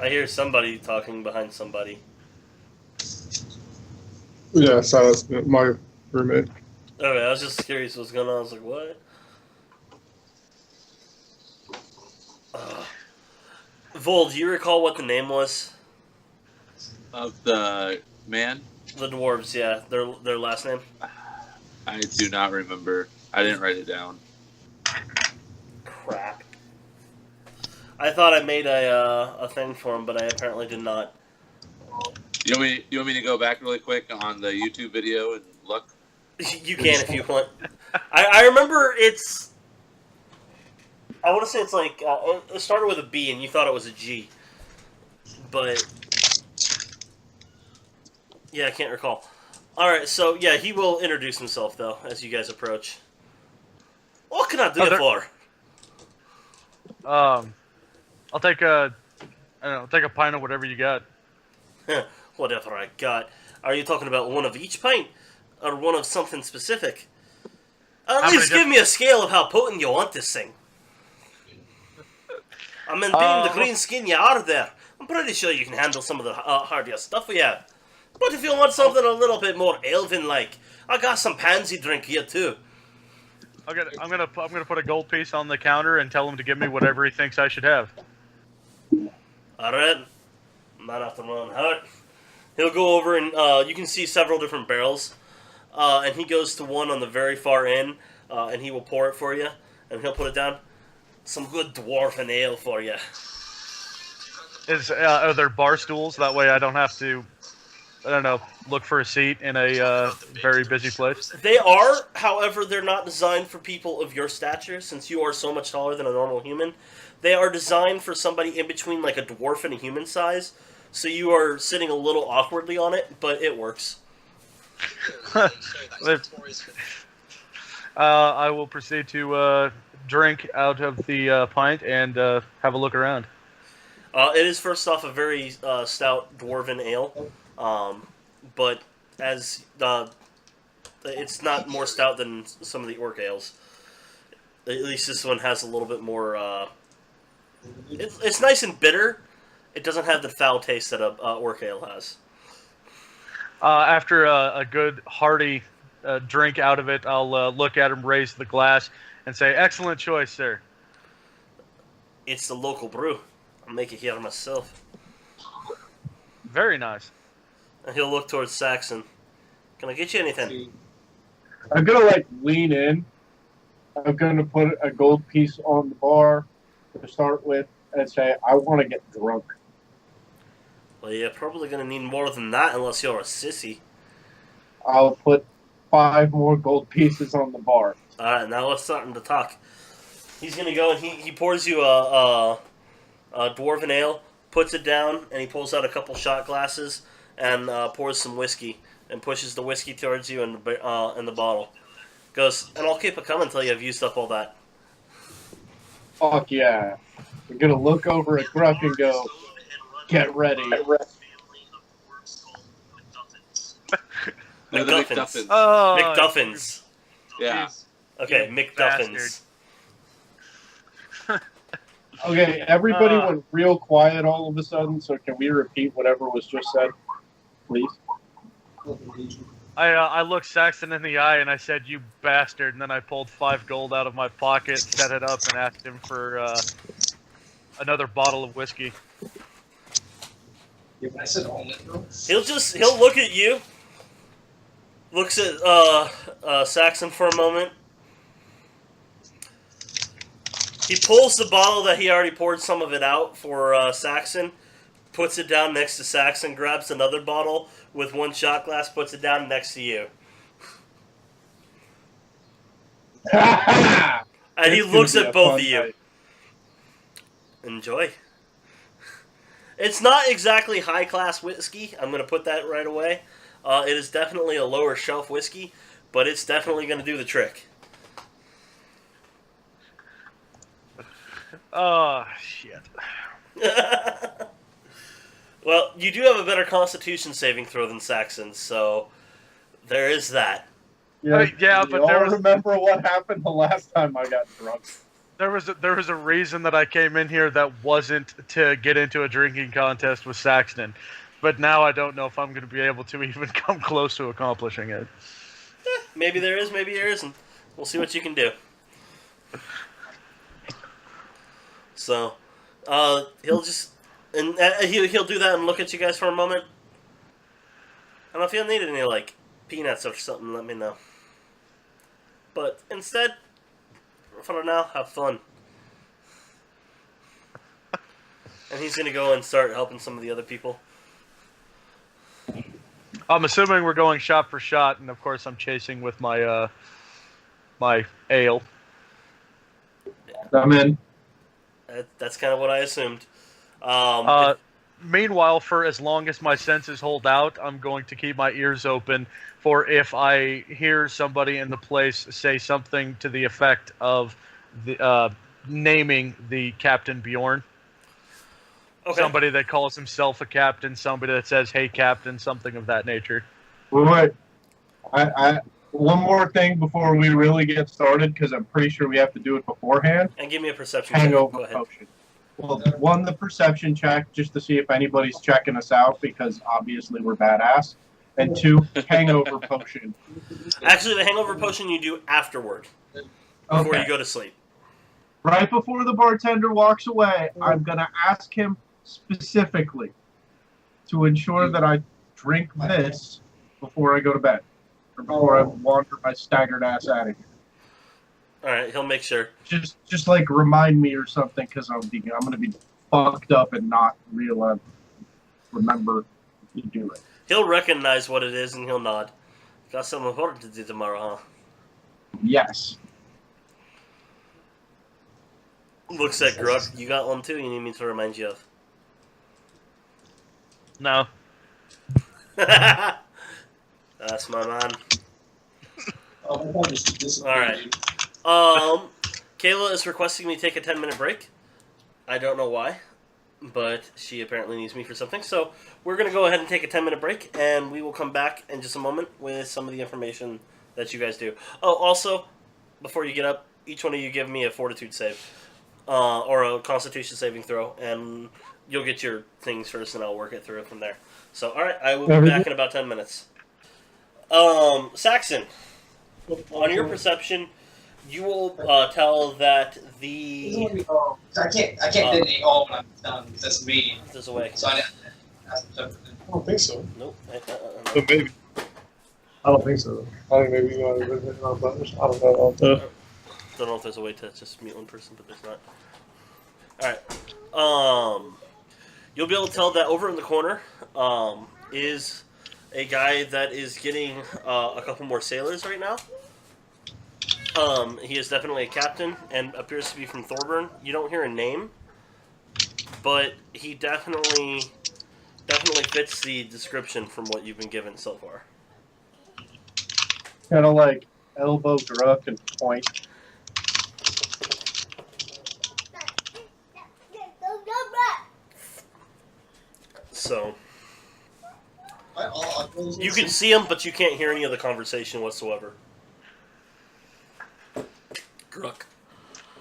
I hear somebody talking behind somebody. Yeah, Silas, my roommate. Okay, I was just curious what's going on. I was like, what? Vol, do you recall what the name was? Of the man? The dwarves, yeah. Their last name? I do not remember. I didn't write it down. Crap. I thought I made a thing for him, but I apparently did not. You want me to go back really quick on the YouTube video and look? You can if you want. I remember it's... I want to say it's like... it started with a B and you thought it was a G. But... yeah, I can't recall. Alright, so yeah, he will introduce himself, though, as you guys approach. What can I do it for? I'll take a... I don't know, take a pint of whatever you got. Whatever I got. Are you talking about one of each pint? Or one of something specific? At least give me a scale of how potent you want this thing. I mean, being the green skin you are there, I'm pretty sure you can handle some of the hardier stuff we have. But if you want something a little bit more elven-like, I got some pansy drink here too. I'm gonna put a gold piece on the counter and tell him to give me whatever he thinks I should have. Alright. Not after my own heart. He'll go over and you can see several different barrels. And he goes to one on the very far end, and he will pour it for you, and he'll put it down. Some good dwarven ale for you. Are there bar stools? That way I don't have to, I don't know, look for a seat in a very busy place. They are, however, they're not designed for people of your stature, since you are so much taller than a normal human. They are designed for somebody in between like a dwarf and a human size, so you are sitting a little awkwardly on it, but it works. I will proceed to drink out of the pint and have a look around. It is first off a very stout dwarven ale, but as it's not more stout than some of the orc ales. At least this one has a little bit more. It's nice and bitter. It doesn't have the foul taste that a orc ale has. After a good hearty drink out of it, I'll look at him, raise the glass, and say, "Excellent choice, sir." It's the local brew. I'll make it here myself. Very nice. And he'll look towards Saxon. Can I get you anything? I'm gonna like lean in. I'm gonna put a gold piece on the bar to start with and say, I want to get drunk. Well, you're probably going to need more than that unless you're a sissy. I'll put 5 more gold pieces on the bar. Alright, now we're starting to talk. He's going to go and he pours you a dwarven ale, puts it down, and he pulls out a couple shot glasses and pours some whiskey and pushes the whiskey towards you in the bottle. Goes, and I'll keep it coming until you have used up all that. Fuck yeah. I'm gonna look over at Gruck and go, get ready. They're the McDuffins. McDuffins. Oh, McDuffins. Yeah. Okay, You McDuffins. Okay, everybody went real quiet all of a sudden, so can we repeat whatever was just said, please? I looked Saxon in the eye and I said, "You bastard!" And then I pulled 5 gold out of my pocket, set it up, and asked him for another bottle of whiskey. Yeah, but I said all it, bro. He'll look at you. Looks at Saxon for a moment. He pulls the bottle that he already poured some of it out for Saxon, puts it down next to Saxon, grabs another bottle with 1 shot glass, puts it down next to you. And he It's gonna looks be at a both fun of you. night. Enjoy. It's not exactly high-class whiskey. I'm going to put that right away. It is definitely a lower shelf whiskey, but it's definitely going to do the trick. Oh, shit. Well, you do have a better Constitution saving throw than Saxon, so there is that. Yeah, yeah, do but you there all was- remember what happened the last time I got drunk? There was a reason that I came in here that wasn't to get into a drinking contest with Saxton, but now I don't know if I'm going to be able to even come close to accomplishing it. Maybe there is, maybe there isn't. We'll see what you can do. So, he'll just and he'll do that and look at you guys for a moment. And if you need any like peanuts or something, let me know. But instead, for now, have fun. And he's gonna go and start helping some of the other people. I'm assuming we're going shot for shot, and of course I'm chasing with my my ale. I'm in. That's kind of what I assumed. Meanwhile, for as long as my senses hold out, I'm going to keep my ears open for if I hear somebody in the place say something to the effect of the naming the Captain Bjorn. Okay. Somebody that calls himself a captain, somebody that says, "Hey, Captain," something of that nature. Wait. One more thing before we really get started, because I'm pretty sure we have to do it beforehand. And give me a perception check. Go Hangover ahead. potion. Well, one, the perception check, just to see if anybody's checking us out, because obviously we're badass. And two, hangover potion. Actually, the hangover potion you do afterward, before Okay. you go to sleep. Right before the bartender walks away, I'm going to ask him specifically to ensure that I drink this before I go to bed. Or before I wander my staggered ass out of here. All right, he'll make sure. Just like remind me or something, because I'm going to be fucked up and not remember to do it. He'll recognize what it is and he'll nod. Got something important to do tomorrow, huh? Yes. Looks at Gruck. You got one too. You need me to remind you of. No. That's my man. All right. Kayla is requesting me take a 10-minute break. I don't know why, but she apparently needs me for something. So we're going to go ahead and take a 10-minute break, and we will come back in just a moment with some of the information that you guys do. Oh, also, before you get up, each one of you give me a fortitude save. Or a constitution saving throw, and you'll get your things first, and I'll work it through from there. So, alright, I will be back in about 10 minutes. Saxon, on your perception, you will tell that the... I can't detonate all when I'm done. That's me. There's a way. So I didn't ask him I don't think so. Nope. But maybe. I don't think so. I think maybe you want to visit our brothers. I don't know. Don't know if there's a way to just mute one person, but there's not. Alright. You'll be able to tell that over in the corner is a guy that is getting a couple more sailors right now. He is definitely a captain and appears to be from Thorburn. You don't hear a name, but he definitely fits the description from what you've been given so far. Kind of like elbow Gruck and point. So to. you can see him, but you can't hear any of the conversation whatsoever. Gruck.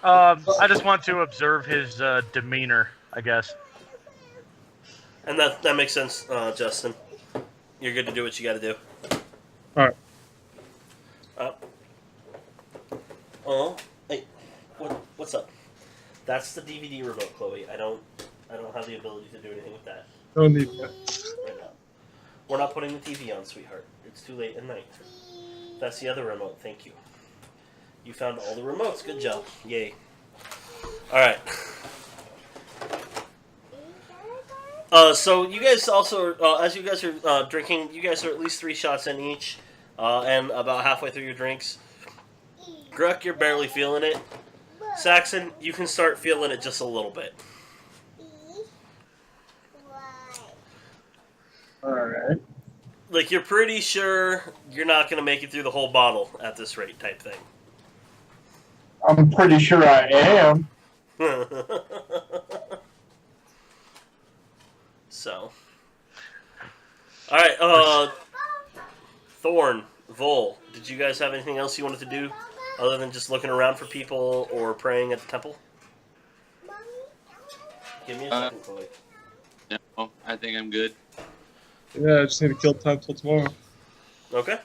I just want to observe his demeanor, I guess. And that makes sense, Justin. You're good to do what you got to do. Alright. Oh, hey, what's up? That's the DVD remote, Chloe. I don't have the ability to do anything with that Don't need that. right now. We're not putting the TV on, sweetheart. It's too late at night. That's the other remote. Thank you. You found all the remotes. Good job. Yay. All right. So you guys also, as you guys are drinking, you guys are at least 3 shots in each, and about halfway through your drinks. Gruck, you're barely feeling it. Saxon, you can start feeling it just a little bit. Alright. Like, you're pretty sure you're not going to make it through the whole bottle at this rate type thing. I'm pretty sure I am. So. Alright, Thorn, Vol, did you guys have anything else you wanted to do other than just looking around for people or praying at the temple? Give me a second, Chloe. No, I think I'm good. Yeah, I just need to kill time till tomorrow. Okay.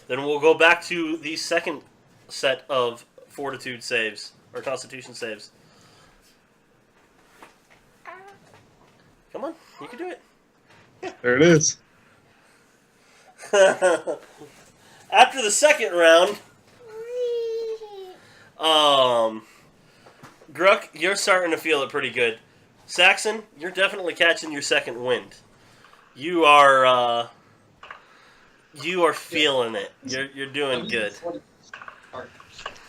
Then we'll go back to the second set of fortitude saves, or constitution saves. Come on, you can do it. There it is. After the second round, Gruck, you're starting to feel it pretty good. Saxon, you're definitely catching your second wind. You are feeling it. You're doing good.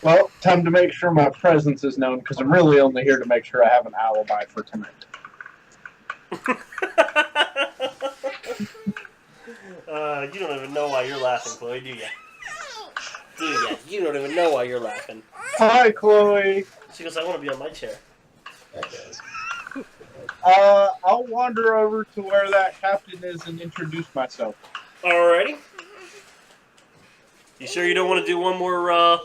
Well, time to make sure my presence is known, because I'm really only here to make sure I have an alibi for tonight. You don't even know why you're laughing, Chloe, do you? Do you? You don't even know why you're laughing. Hi, Chloe. She goes, I want to be on my chair. I'll wander over to where that captain is and introduce myself. Alrighty. You sure you don't want to do one more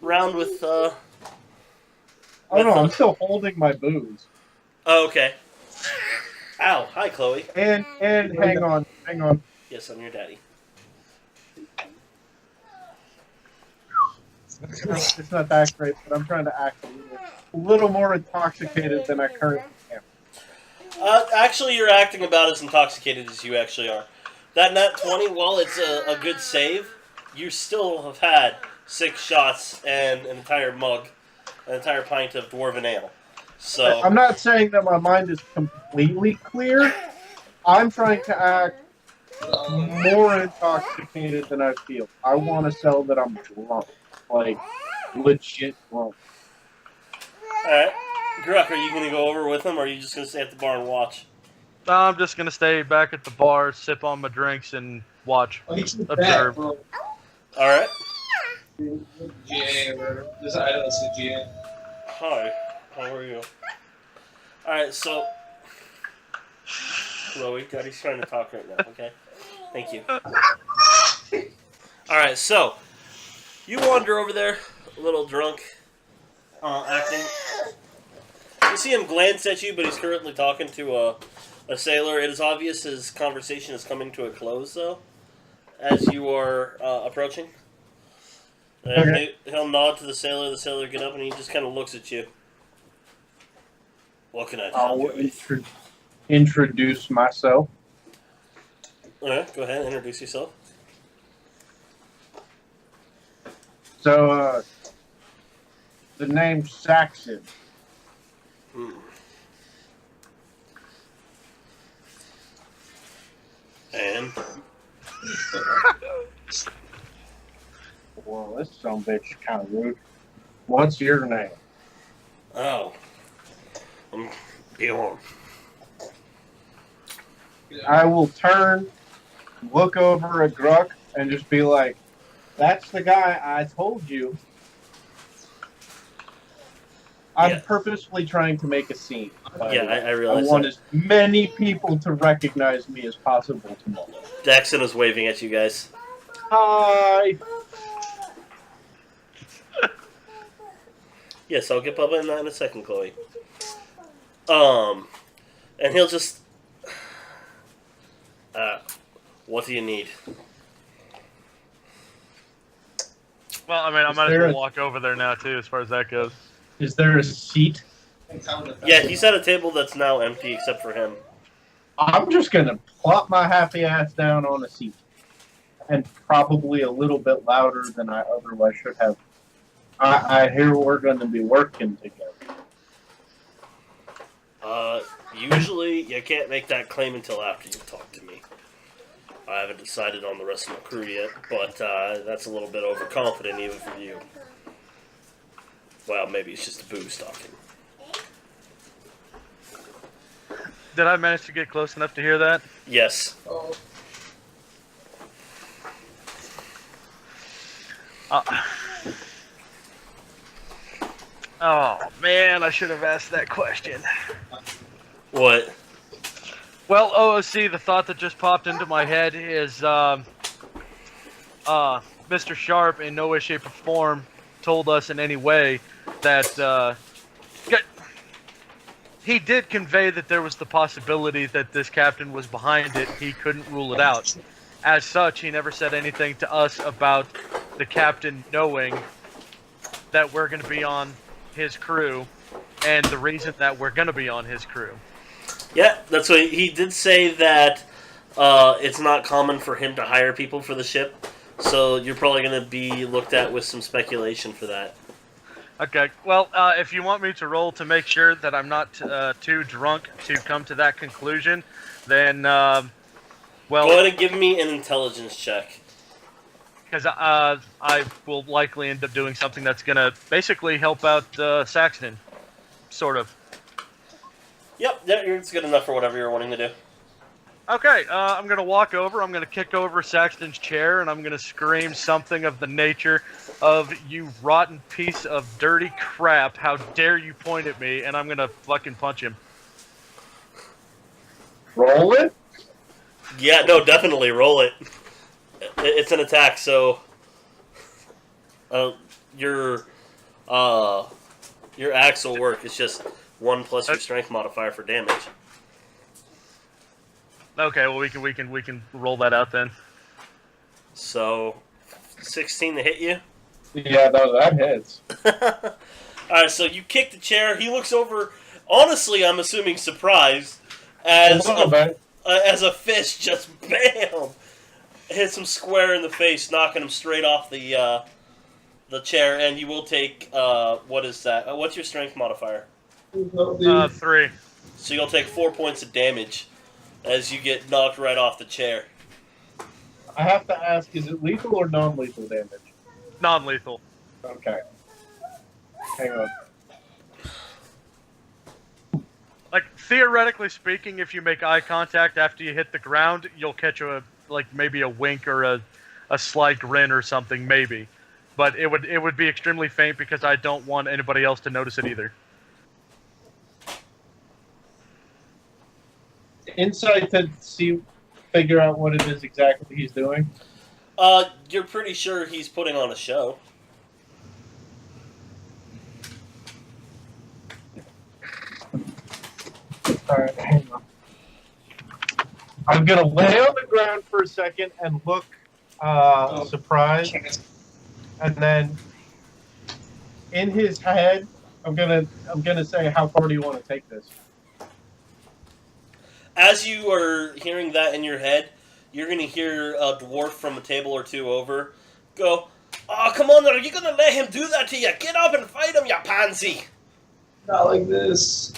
round with? Oh no, I'm still holding my booze. Oh, okay. Ow! Hi, Chloe. And hang on. Yes, I'm your daddy. It's not that great, but I'm trying to act a little more intoxicated than I currently am. Actually, you're acting about as intoxicated as you actually are. That nat 20, while it's a good save, you still have had 6 shots and an entire pint of dwarven ale. So I'm not saying that my mind is completely clear. I'm trying to act more intoxicated than I feel. I want to sell that I'm drunk. Like, legit drunk. Alright. Gruck, are you going to go over with him, or are you just going to stay at the bar and watch? I'm just gonna stay back at the bar, sip on my drinks, and watch, observe. Alright. GA or whatever. This I don't see GA. Hi. How are you? Alright, so... Chloe, Daddy's trying to talk right now, okay? Thank you. Alright, so... You wander over there, a little drunk, acting. You see him glance at you, but he's currently talking to a sailor. It is obvious his conversation is coming to a close, though, as you are approaching. Okay. He'll nod to the sailor get up, and he just kind of looks at you. What can I do? I'll introduce myself. Alright, go ahead, introduce yourself. So, the name's Saxon. And? Well, this sumbitch is kind of rude. What's your name? Oh. Bjorn. I will turn, look over at Gruck, and just be like, that's the guy I told you. I'm purposefully trying to make a scene. Yeah, I realize I want that. as many people to recognize me as possible tomorrow. Jackson is waving at you guys. Hi! Yes, I'll get Bubba in that in a second, Chloe. And he'll just... what do you need? Well, I mean, I might as well walk over there now, too, as far as that goes. Is there a seat? Yeah, he's at a table that's now empty except for him. I'm just going to plop my happy ass down on a seat. And probably a little bit louder than I otherwise should have. I hear we're going to be working together. Usually you can't make that claim until after you talk to me. I haven't decided on the rest of my crew yet, but that's a little bit overconfident even for you. Well, maybe it's just a booze talking. Did I manage to get close enough to hear that? Yes. Oh, Oh man, I should have asked that question. What? Well, OOC, the thought that just popped into my head is, Mr. Sharp in no way, shape, or form told us in any way that, he did convey that there was the possibility that this captain was behind it. He couldn't rule it out. As such, he never said anything to us about the captain knowing that we're going to be on his crew and the reason that we're going to be on his crew. Yeah, that's what he did say that it's not common for him to hire people for the ship. So you're probably going to be looked at with some speculation for that. Okay, well, if you want me to roll to make sure that I'm not too drunk to come to that conclusion, then, well... Go ahead and give me an intelligence check. Because I will likely end up doing something that's going to basically help out Saxton. Sort of. Yep, it's good enough for whatever you're wanting to do. Okay, I'm going to walk over, I'm going to kick over Saxton's chair, and I'm going to scream something of the nature of, "You rotten piece of dirty crap, how dare you point at me," and I'm going to fucking punch him. Roll it? Yeah, no, definitely roll it. It's an attack, so your axe will work. It's just 1 plus your strength modifier for damage. Okay, well we can roll that out then. So 16 to hit you. Yeah, no, that hits. Alright, so you kick the chair. He looks over, honestly, I'm assuming surprised, as a fist just bam hits him square in the face, knocking him straight off the chair, and you will take, what is that? What's your strength modifier? 3. So you'll take 4 points of damage as you get knocked right off the chair. I have to ask, is it lethal or non-lethal damage? Non-lethal. Okay. Hang on. Like, theoretically speaking, if you make eye contact after you hit the ground, you'll catch maybe a wink or a slight grin or something, maybe. But it would be extremely faint because I don't want anybody else to notice it either. Insight to figure out what it is exactly he's doing. You're pretty sure he's putting on a show. Alright, hang on. I'm gonna lay on the ground for a second and look surprised. And then in his head, I'm gonna say, how far do you want to take this? As you are hearing that in your head, you're going to hear a dwarf from a table or two over go, "Oh, come on, are you going to let him do that to you? Get up and fight him, you pansy!" not like this.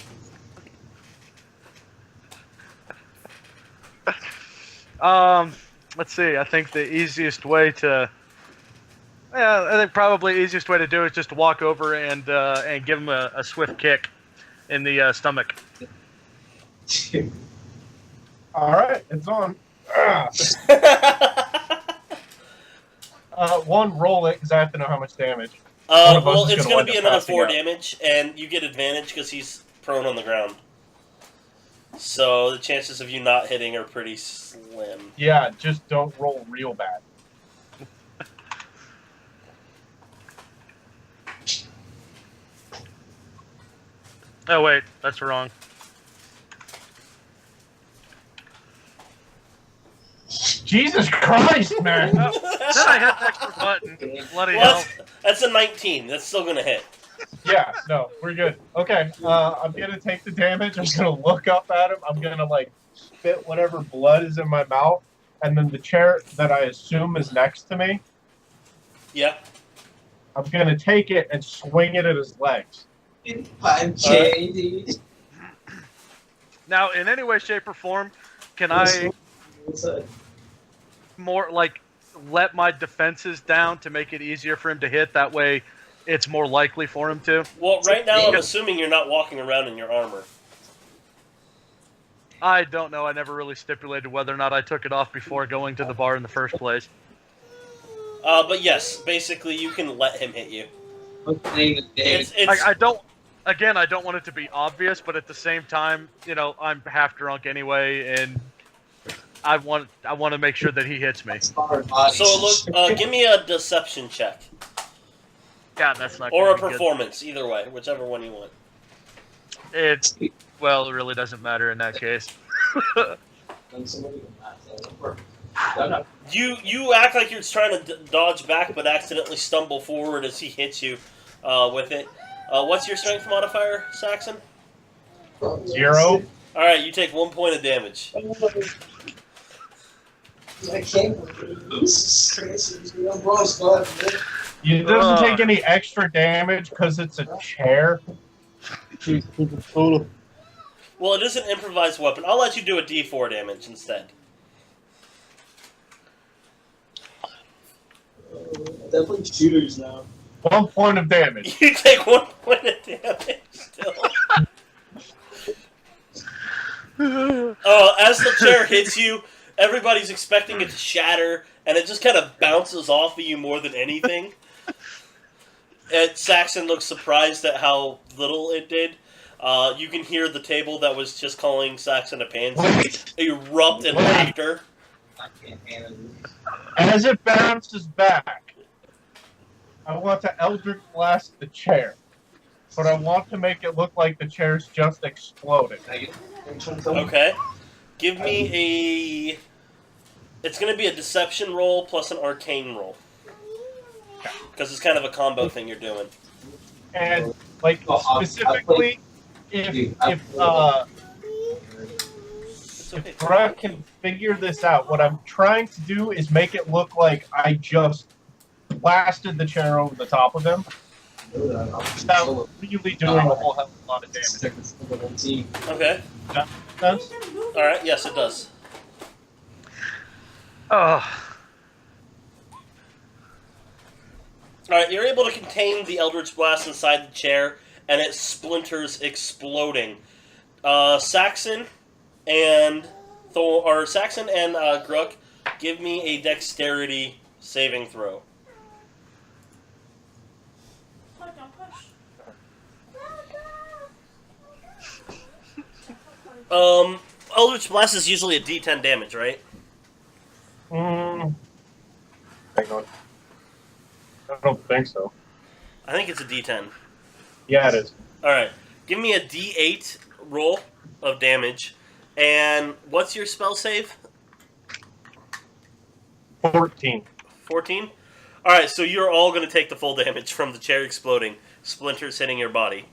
Let's see. I think the easiest way to... Yeah, I think probably the easiest way to do it is just to walk over and give him a swift kick in the stomach. Alright, it's on. One, roll it, because I have to know how much damage. Well, it's going to be wind up another passing 4 out. damage, and you get advantage because he's prone on the ground. So the chances of you not hitting are pretty slim. Yeah, just don't roll real bad. Oh wait, that's wrong. Jesus Christ, man! Then I hit the extra button. Bloody Well, hell. that's a 19. That's still going to hit. Yeah, no, we're good. Okay, I'm gonna take the damage. I'm gonna look up at him. I'm gonna spit whatever blood is in my mouth, and then the chair that I assume is next to me, Yeah. I'm gonna take it and swing it at his legs. Pangaea. Now, in any way, shape, or form, can I more let my defenses down to make it easier for him to hit? That way, it's more likely for him to. Well, right now I'm assuming you're not walking around in your armor. I don't know. I never really stipulated whether or not I took it off before going to the bar in the first place. But yes, basically you can let him hit you. I don't. Again, I don't want it to be obvious, but at the same time, you know, I'm half drunk anyway, and I want to make sure that he hits me. So look, give me a deception check. God, that's not. Or a gonna be performance, either way, whichever one you want. good. Well, it really doesn't matter in that case. You act like you're trying to dodge back, but accidentally stumble forward as he hits you with it. What's your strength modifier, Saxon? 0. Alright, you take 1 point of damage. He doesn't take any extra damage because it's a chair. Well, it is an improvised weapon. I'll let you do a d4 damage instead. Definitely shooters now. 1 point of damage. You take 1 point of damage still. As the chair hits you, everybody's expecting it to shatter, and it just kind of bounces off of you more than anything. And Saxon looks surprised at how little it did. You can hear the table that was just calling Saxon a pansy erupt in laughter. As it bounces back, I want to Eldritch Blast the chair. But I want to make it look like the chair's just exploded. Okay. Give me a... It's going to be a deception roll plus an arcane roll. Because it's kind of a combo thing you're doing. And, like, specifically, if Brett can figure this out, what I'm trying to do is make it look like I just blasted the chair over the top of him without really doing a whole hell of a lot of damage. Okay. Does that make sense? Alright, yes it does. Alright, you're able to contain the Eldritch Blast inside the chair, and it splinters exploding. Saxon and Gruk, give me a dexterity saving throw. Eldritch Blast is usually a D10 damage, right? Hang on. I don't think so. I think it's a D10. Yeah, it is. Alright, give me a D8 roll of damage. And what's your spell save? 14. 14? Alright, so you're all going to take the full damage from the chair exploding, splinters hitting your body.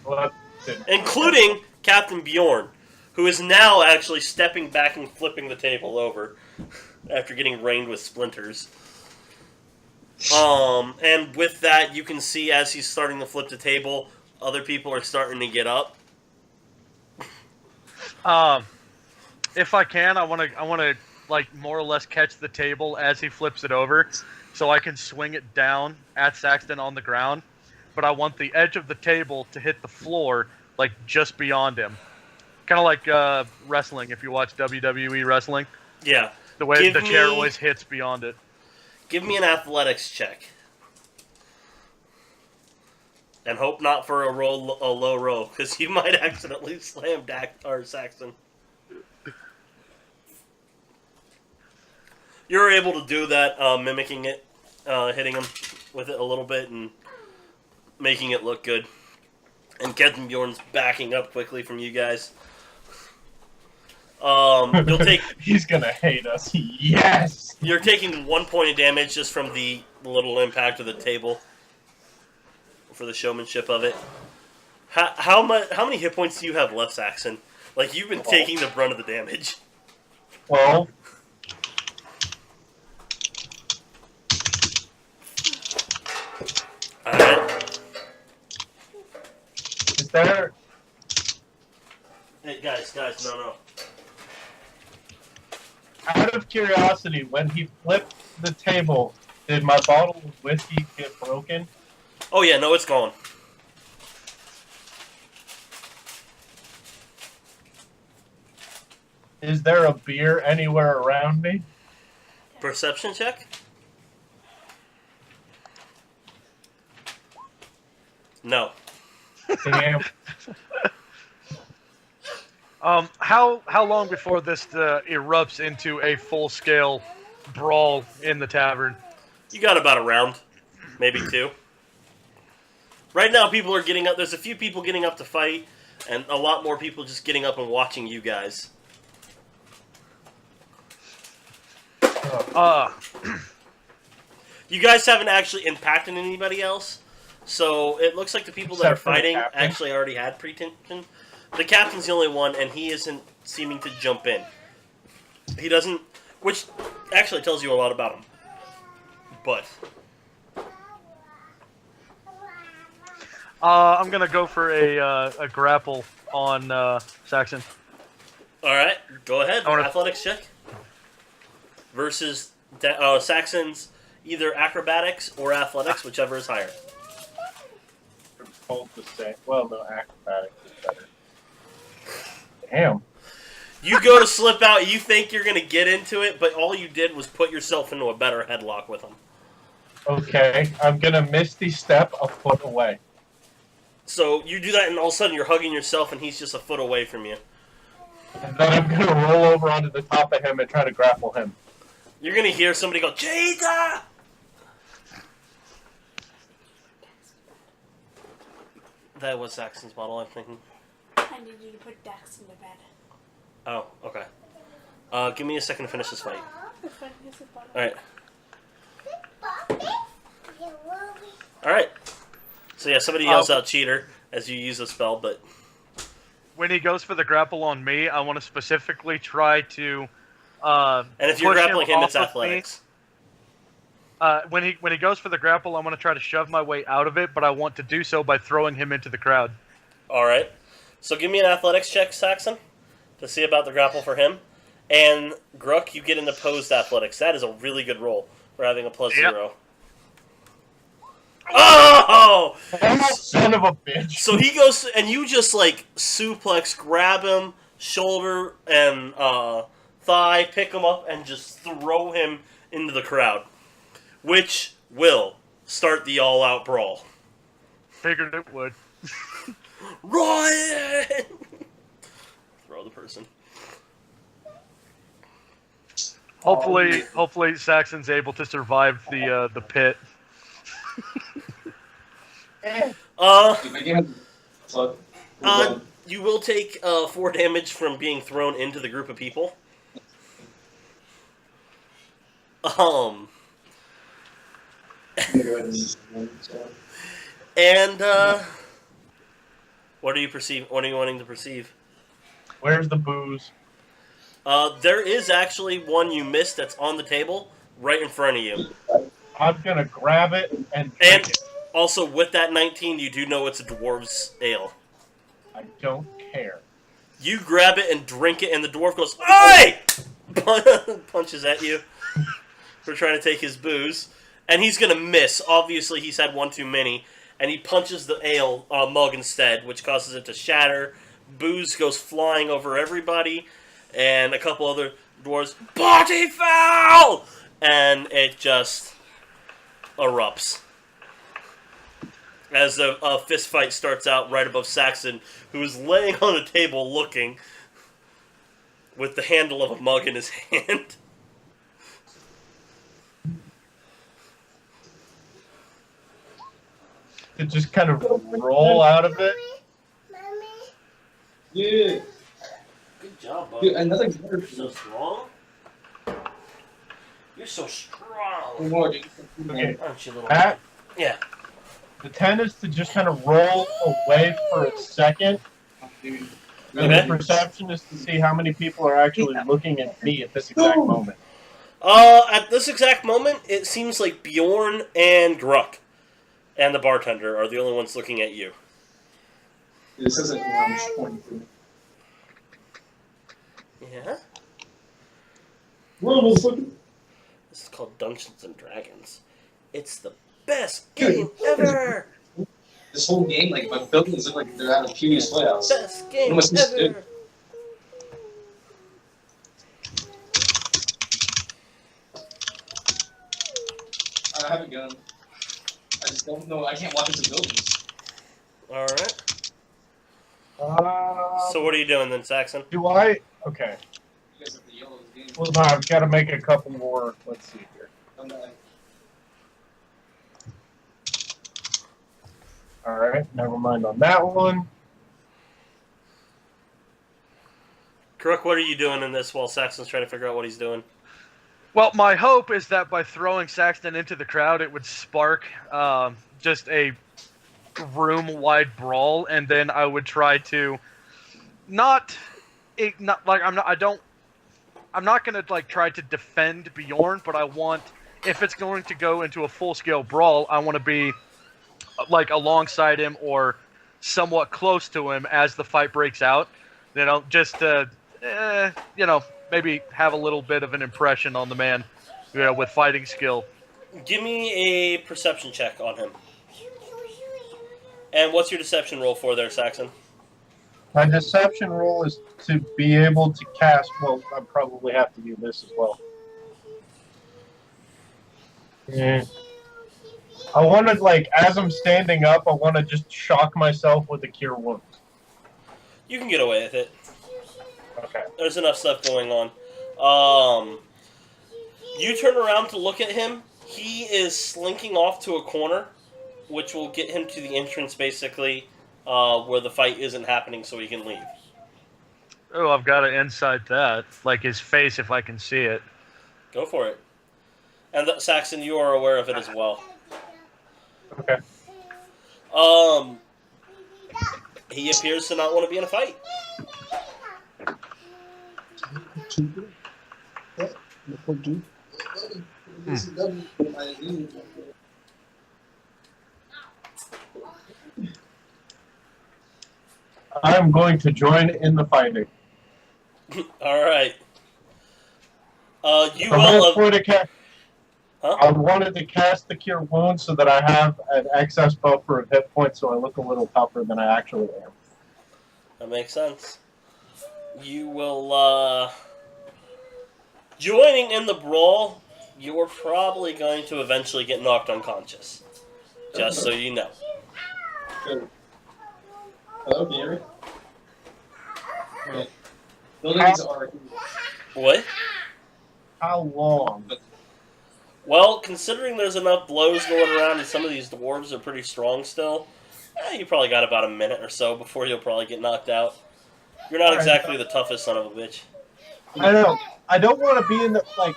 Well, that's it. Including Captain Bjorn, who is now actually stepping back and flipping the table over after getting rained with splinters. And with that, you can see as he's starting to flip the table, other people are starting to get up. If I can, I want to like more or less catch the table as he flips it over, so I can swing it down at Saxton on the ground. But I want the edge of the table to hit the floor, like just beyond him, kind of like wrestling. If you watch WWE wrestling, Yeah. the way the chair always hits beyond it. Give me an athletics check. And hope not for a low roll, because you might accidentally slam Saxon. You're able to do that, mimicking it, hitting him with it a little bit and making it look good. And Captain Bjorn's backing up quickly from you guys. You'll take. He's gonna hate us. Yes. You're taking 1 point of damage just from the little impact of the table. For the showmanship of it. How many hit points do you have left, Saxon? Like, you've been taking the brunt of the damage. 12. Alright. Is there... Hey, guys, no. Out of curiosity, when he flipped the table, Did my bottle of whiskey get broken? Oh yeah, no, it's gone. Is there a beer anywhere around me? Perception check? No. Damn. How long before this erupts into a full scale brawl in the tavern? You got about a round. Maybe 2. Right now, people are getting up. There's a few people getting up to fight, and a lot more people just getting up and watching you guys. You guys haven't actually impacted anybody else, so it looks like the people that are Except for the fighting captain. actually already had pretension. The captain's the only one, and he isn't seeming to jump in. He doesn't, which actually tells you a lot about him. But I'm gonna go for a grapple on Saxon. all right, go ahead. I wanna- Athletics check versus Saxon's either acrobatics or athletics, whichever is higher. Both the same. Well, no, acrobatics is better. Damn. You go to slip out, you think you're going to get into it, but all you did was put yourself into a better headlock with him. Okay, I'm gonna misty step a foot away. So you do that, and all of a sudden you're hugging yourself, and he's just a foot away from you. And then I'm gonna roll over onto the top of him and try to grapple him. You're going to hear somebody go, Jada! That was Saxon's model, I'm thinking. I need you to put Dax in the bed. Oh, okay. Give me a second to finish this fight. Alright. Alright. So yeah, somebody yells out cheater as you use a spell, but... When he goes for the grapple on me, I want to specifically try to. And if you're push grappling him, it's off of athletics. When he goes for the grapple, I'm going to try to shove my way out of it, but I want to do so by throwing him into the crowd. Alright. So give me an athletics check, Saxon, to see about the grapple for him. And Grook, you get an opposed athletics. That is a really good roll for having a plus Yep. 0. Oh! Son of a bitch. So he goes, and you just like suplex, grab him, shoulder and thigh, pick him up, and just throw him into the crowd, which will start the all-out brawl. Figured it would. Ryan! Throw the person. Hopefully Saxon's able to survive the pit. You will take 4 damage from being thrown into the group of people. And what are you wanting to perceive? Where's the booze? There is actually one you missed that's on the table right in front of you. I'm gonna grab it and drink And it. also, with that 19, you do know it's a dwarf's ale. I don't care. You grab it and drink it, and the dwarf goes, "Oi!" Punches at you for trying to take his booze. And he's going to miss. Obviously, he's had one too many. And he punches the ale mug instead, which causes it to shatter. Booze goes flying over everybody. And a couple other dwarves, "Body foul!" And it just erupts. As a fist fight starts out right above Saxon, who is laying on a table looking with the handle of a mug in his hand. To just kind of roll out of it. Yeah. Good job, bud. Dude, another You're so strong. You're so strong. more, dude. Okay. Aren't you, little Pat, Yeah. the 10 is to just kind of roll away for a second. Dude. And Okay. the perception is to see how many people are actually looking at me at this exact moment. At this exact moment, it seems like Bjorn and Gruck and the bartender are the only ones looking at you. This isn't orange 23. Yeah? What the fuck? This is called Dungeons and Dragons. It's the best game ever. This whole game, like my buildings look like they're out of previous layouts. Best game What am I supposed to do? ever. I have a gun. I just don't know. I can't walk into buildings. All right. So So what are you doing then, Saxon? do I? Okay. You guys have the yellow game. Well, no, I've got to make a couple more. Let's see here. I'm not. All right, never mind on that one. Crook, what are you doing in this while Saxon's trying to figure out what he's doing? Well, my hope is that by throwing Saxton into the crowd, it would spark just a room-wide brawl, and then I would try to I'm not gonna like try to defend Bjorn, but I want, if it's going to go into a full-scale brawl, I want to be like alongside him or somewhat close to him as the fight breaks out. You know, just maybe have a little bit of an impression on the man, with fighting skill. Give me a perception check on him. And what's your deception roll for there, Saxon? My deception roll is to be able to cast. Well, I probably have to do this as well. Yeah. I want to, like, as I'm standing up, I want to just shock myself with a cure wounds. You can get away with it. Okay. There's enough stuff going on. You turn around to look at him. He is slinking off to a corner, which will get him to the entrance, basically, where the fight isn't happening, so he can leave. Oh, I've got to insight that. Like his face, if I can see it. Go for it. And Saxon, you are aware of it as well. Okay. He appears to not want to be in a fight. I'm going to join in the fighting. All right. You I'm will. going to cast. Huh? I wanted to cast the cure wounds so that I have an excess buffer of hit points, so I look a little tougher than I actually am. That makes sense. You will, joining in the brawl, you're probably going to eventually get knocked unconscious. Just so you know. Hello, can you hear me? Okay. Buildings are. What? How long? Well, considering there's enough blows going around and some of these dwarves are pretty strong still, you probably got about a minute or so before you'll probably get knocked out. You're not exactly the toughest son of a bitch. I know. I don't want to be in the, like,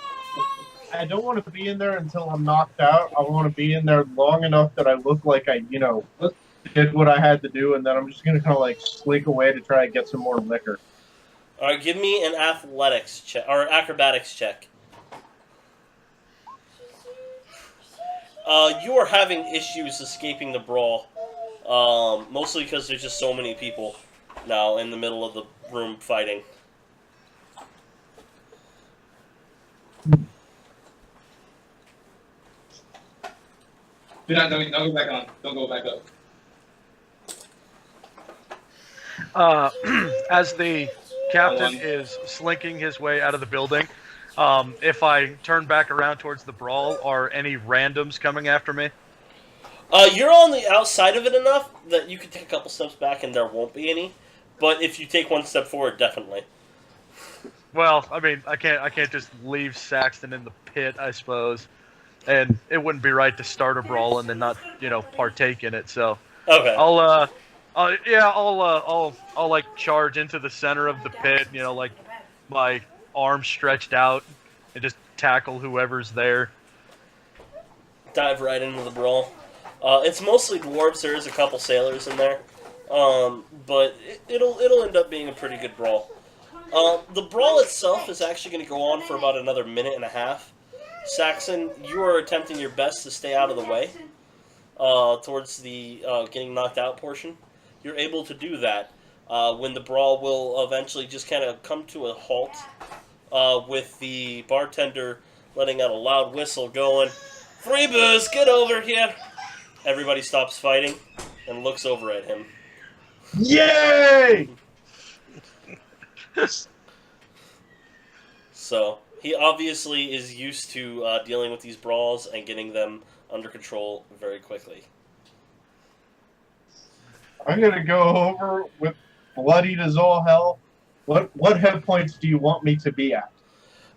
I don't want to be in there until I'm knocked out. I want to be in there long enough that I look like I, did what I had to do, and then I'm just going to kind of, like, slink away to try and get some more liquor. All right, give me an athletics check, or acrobatics check. You are having issues escaping the brawl, mostly because there's just so many people now in the middle of the room fighting. Don't go back on. Don't go back up. As the captain is slinking his way out of the building, if I turn back around towards the brawl, are any randoms coming after me? You're on the outside of it enough that you could take a couple steps back and there won't be any. But if you take one step forward, definitely. Well, I mean, I can't just leave Saxton in the pit, I suppose, and it wouldn't be right to start a brawl and then not, partake in it. So Okay. I'll like charge into the center of the pit, like my arms stretched out, and just tackle whoever's there. Dive right into the brawl. It's mostly dwarves. There is a couple sailors in there, but it'll end up being a pretty good brawl. The brawl itself is actually going to go on for about another minute and a half. Saxon, you are attempting your best to stay out of the way towards the getting knocked out portion. You're able to do that when the brawl will eventually just kind of come to a halt with the bartender letting out a loud whistle going, Free booze, get over here! Everybody stops fighting and looks over at him. Yay! So, he obviously is used to dealing with these brawls and getting them under control very quickly. I'm gonna go over with bloodied as all hell. What hit points do you want me to be at?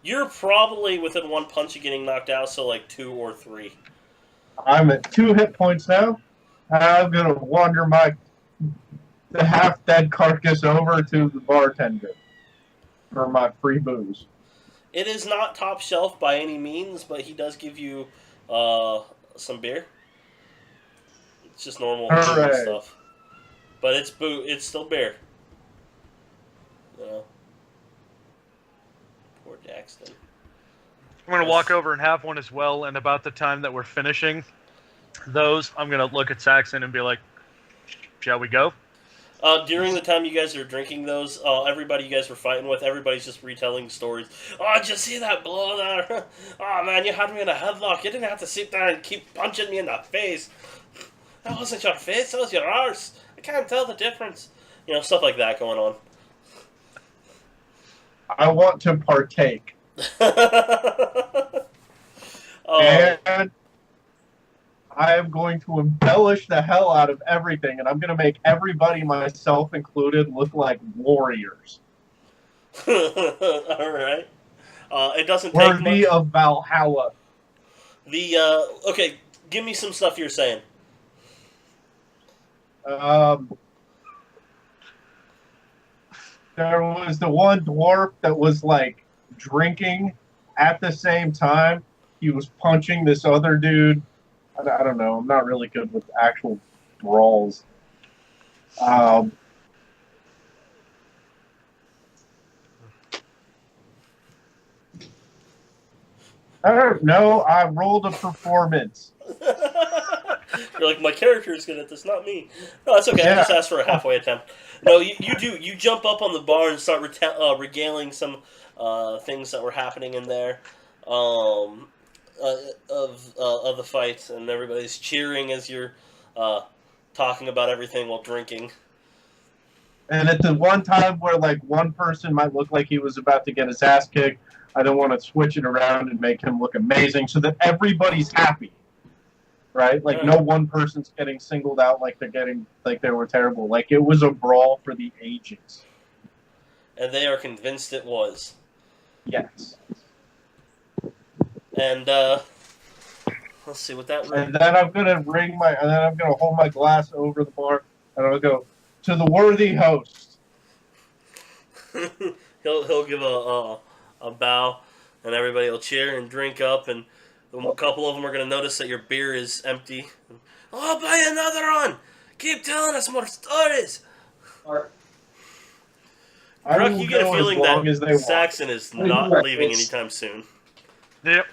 You're probably within one punch of getting knocked out, so like 2 or 3. I'm at 2 hit points now. I'm gonna wander the half-dead carcass over to the bartender for my free booze. It is not top shelf by any means, but he does give you some beer. It's just normal Hooray. stuff. But it's still beer. You know? Poor Jackson. I'm going to walk over and have one as well, and about the time that we're finishing those, I'm going to look at Saxon and be like, shall we go? During the time you guys are drinking those, everybody you guys were fighting with, everybody's just retelling stories. Oh, did you see that blow there? Oh, man, you had me in a headlock. You didn't have to sit there and keep punching me in the face. That wasn't your face, that was your arse. I can't tell the difference. You know, stuff like that going on. I want to partake. And I am going to embellish the hell out of everything, and I'm going to make everybody, myself included, look like warriors. Alright. It doesn't take much. Worthy of Valhalla. Okay, give me some stuff you're saying. There was the one dwarf that was, like, drinking at the same time. He was punching this other dude. I don't know. I'm not really good with actual brawls. I don't know. I rolled a performance. You're like, my character is good at this, not me. No, that's okay. I just asked for a halfway attempt. No, you do. You jump up on the bar and start regaling some things that were happening in there of the fight, and everybody's cheering as you're talking about everything while drinking. And at the one time where, like, one person might look like he was about to get his ass kicked, I don't want to switch it around and make him look amazing so that everybody's happy. Right? Like, no one person's getting singled out like they were terrible. Like, it was a brawl for the ages. And they are convinced it was. Yes. And, let's see what that... And then I'm going to hold my glass over the bar, and I'll go, to the worthy host. he'll give a bow, and everybody will cheer and drink up, and a couple of them are going to notice that your beer is empty. I'll buy another one! Keep telling us more stories! Brock, you get a feeling that Saxon is not leaving anytime soon. Yep.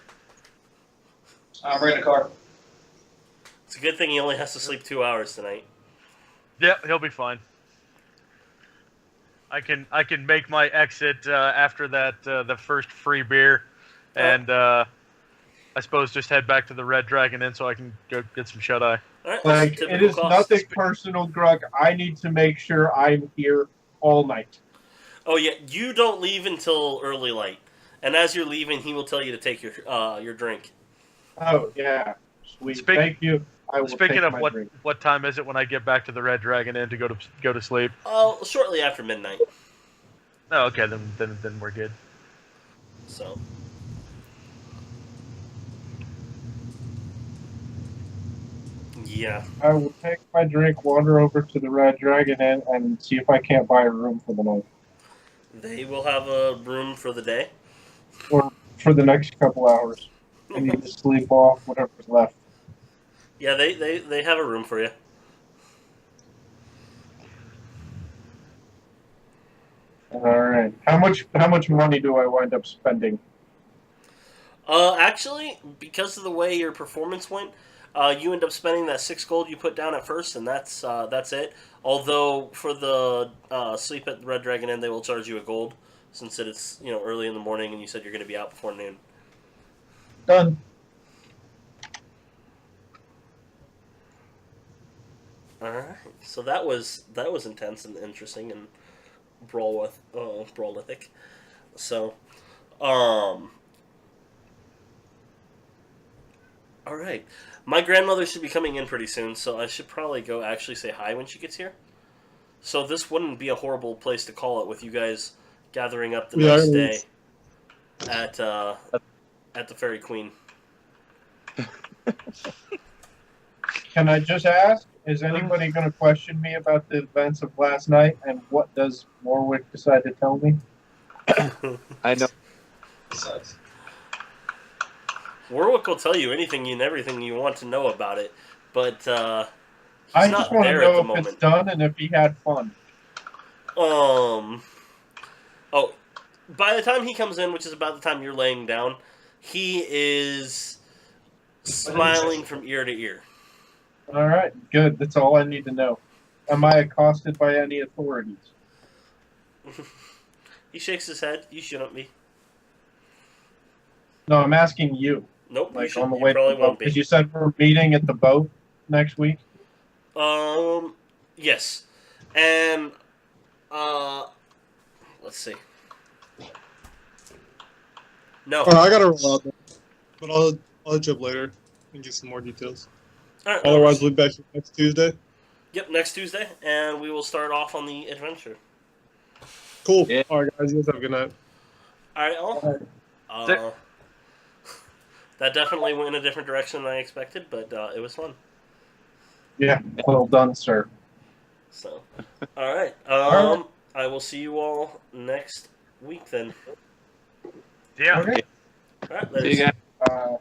I'm bringing a car. It's a good thing he only has to sleep 2 hours tonight. Yep, he'll be fine. I can make my exit after that the first free beer, and I suppose just head back to the Red Dragon Inn so I can go get some shut-eye. Right, like, it is nothing personal, Grug. I need to make sure I'm here all night. Oh yeah, you don't leave until early light, and as you're leaving, he will tell you to take your drink. Oh yeah, sweet. Thank you. I will Speaking take of my drink. what time is it when I get back to the Red Dragon Inn to go to sleep? Oh, shortly after midnight. Oh, okay, then we're good. So. Yeah. I will take my drink, wander over to the Red Dragon Inn, and see if I can't buy a room for the night. They will have a room for the day? Or for the next couple hours. I need to sleep off whatever's left. Yeah, they have a room for you. Alright. How much money do I wind up spending? Actually, because of the way your performance went, you end up spending that 6 gold you put down at first, and that's it. Although for the sleep at the Red Dragon Inn, they will charge you a gold, since it's early in the morning, and you said you're going to be out before noon. Done. All right. So that was intense and interesting and brawlithic. So, all right. My grandmother should be coming in pretty soon, so I should probably go actually say hi when she gets here. So this wouldn't be a horrible place to call it with you guys gathering up the next day at the Fairy Queen. Can I just ask, is anybody going to question me about the events of last night, and what does Warwick decide to tell me? I know. Sucks. Warwick will tell you anything and everything you want to know about it, but he's I not just want to there at the know if it's moment. done and if he had fun. Oh, by the time he comes in, which is about the time you're laying down, he is smiling from ear to ear. All right, good. That's all I need to know. Am I accosted by any authorities? He shakes his head. You shouldn't be. No, I'm asking you. Nope, Like you on the you way to probably the won't boat. be. Because you said we're meeting at the boat next week. Yes. And, let's see. No. I gotta roll out, but I'll hit you up later and get some more details. All right, Otherwise, we'll be back here next Tuesday. Yep, next Tuesday, and we will start off on the adventure. Cool. Yeah. All right, guys. You guys have a good night. All right, all. That definitely went in a different direction than I expected, but it was fun. Yeah, well done, sir. So, all right. I will see you all next week then. Yeah. Okay. All right, See you later. guys.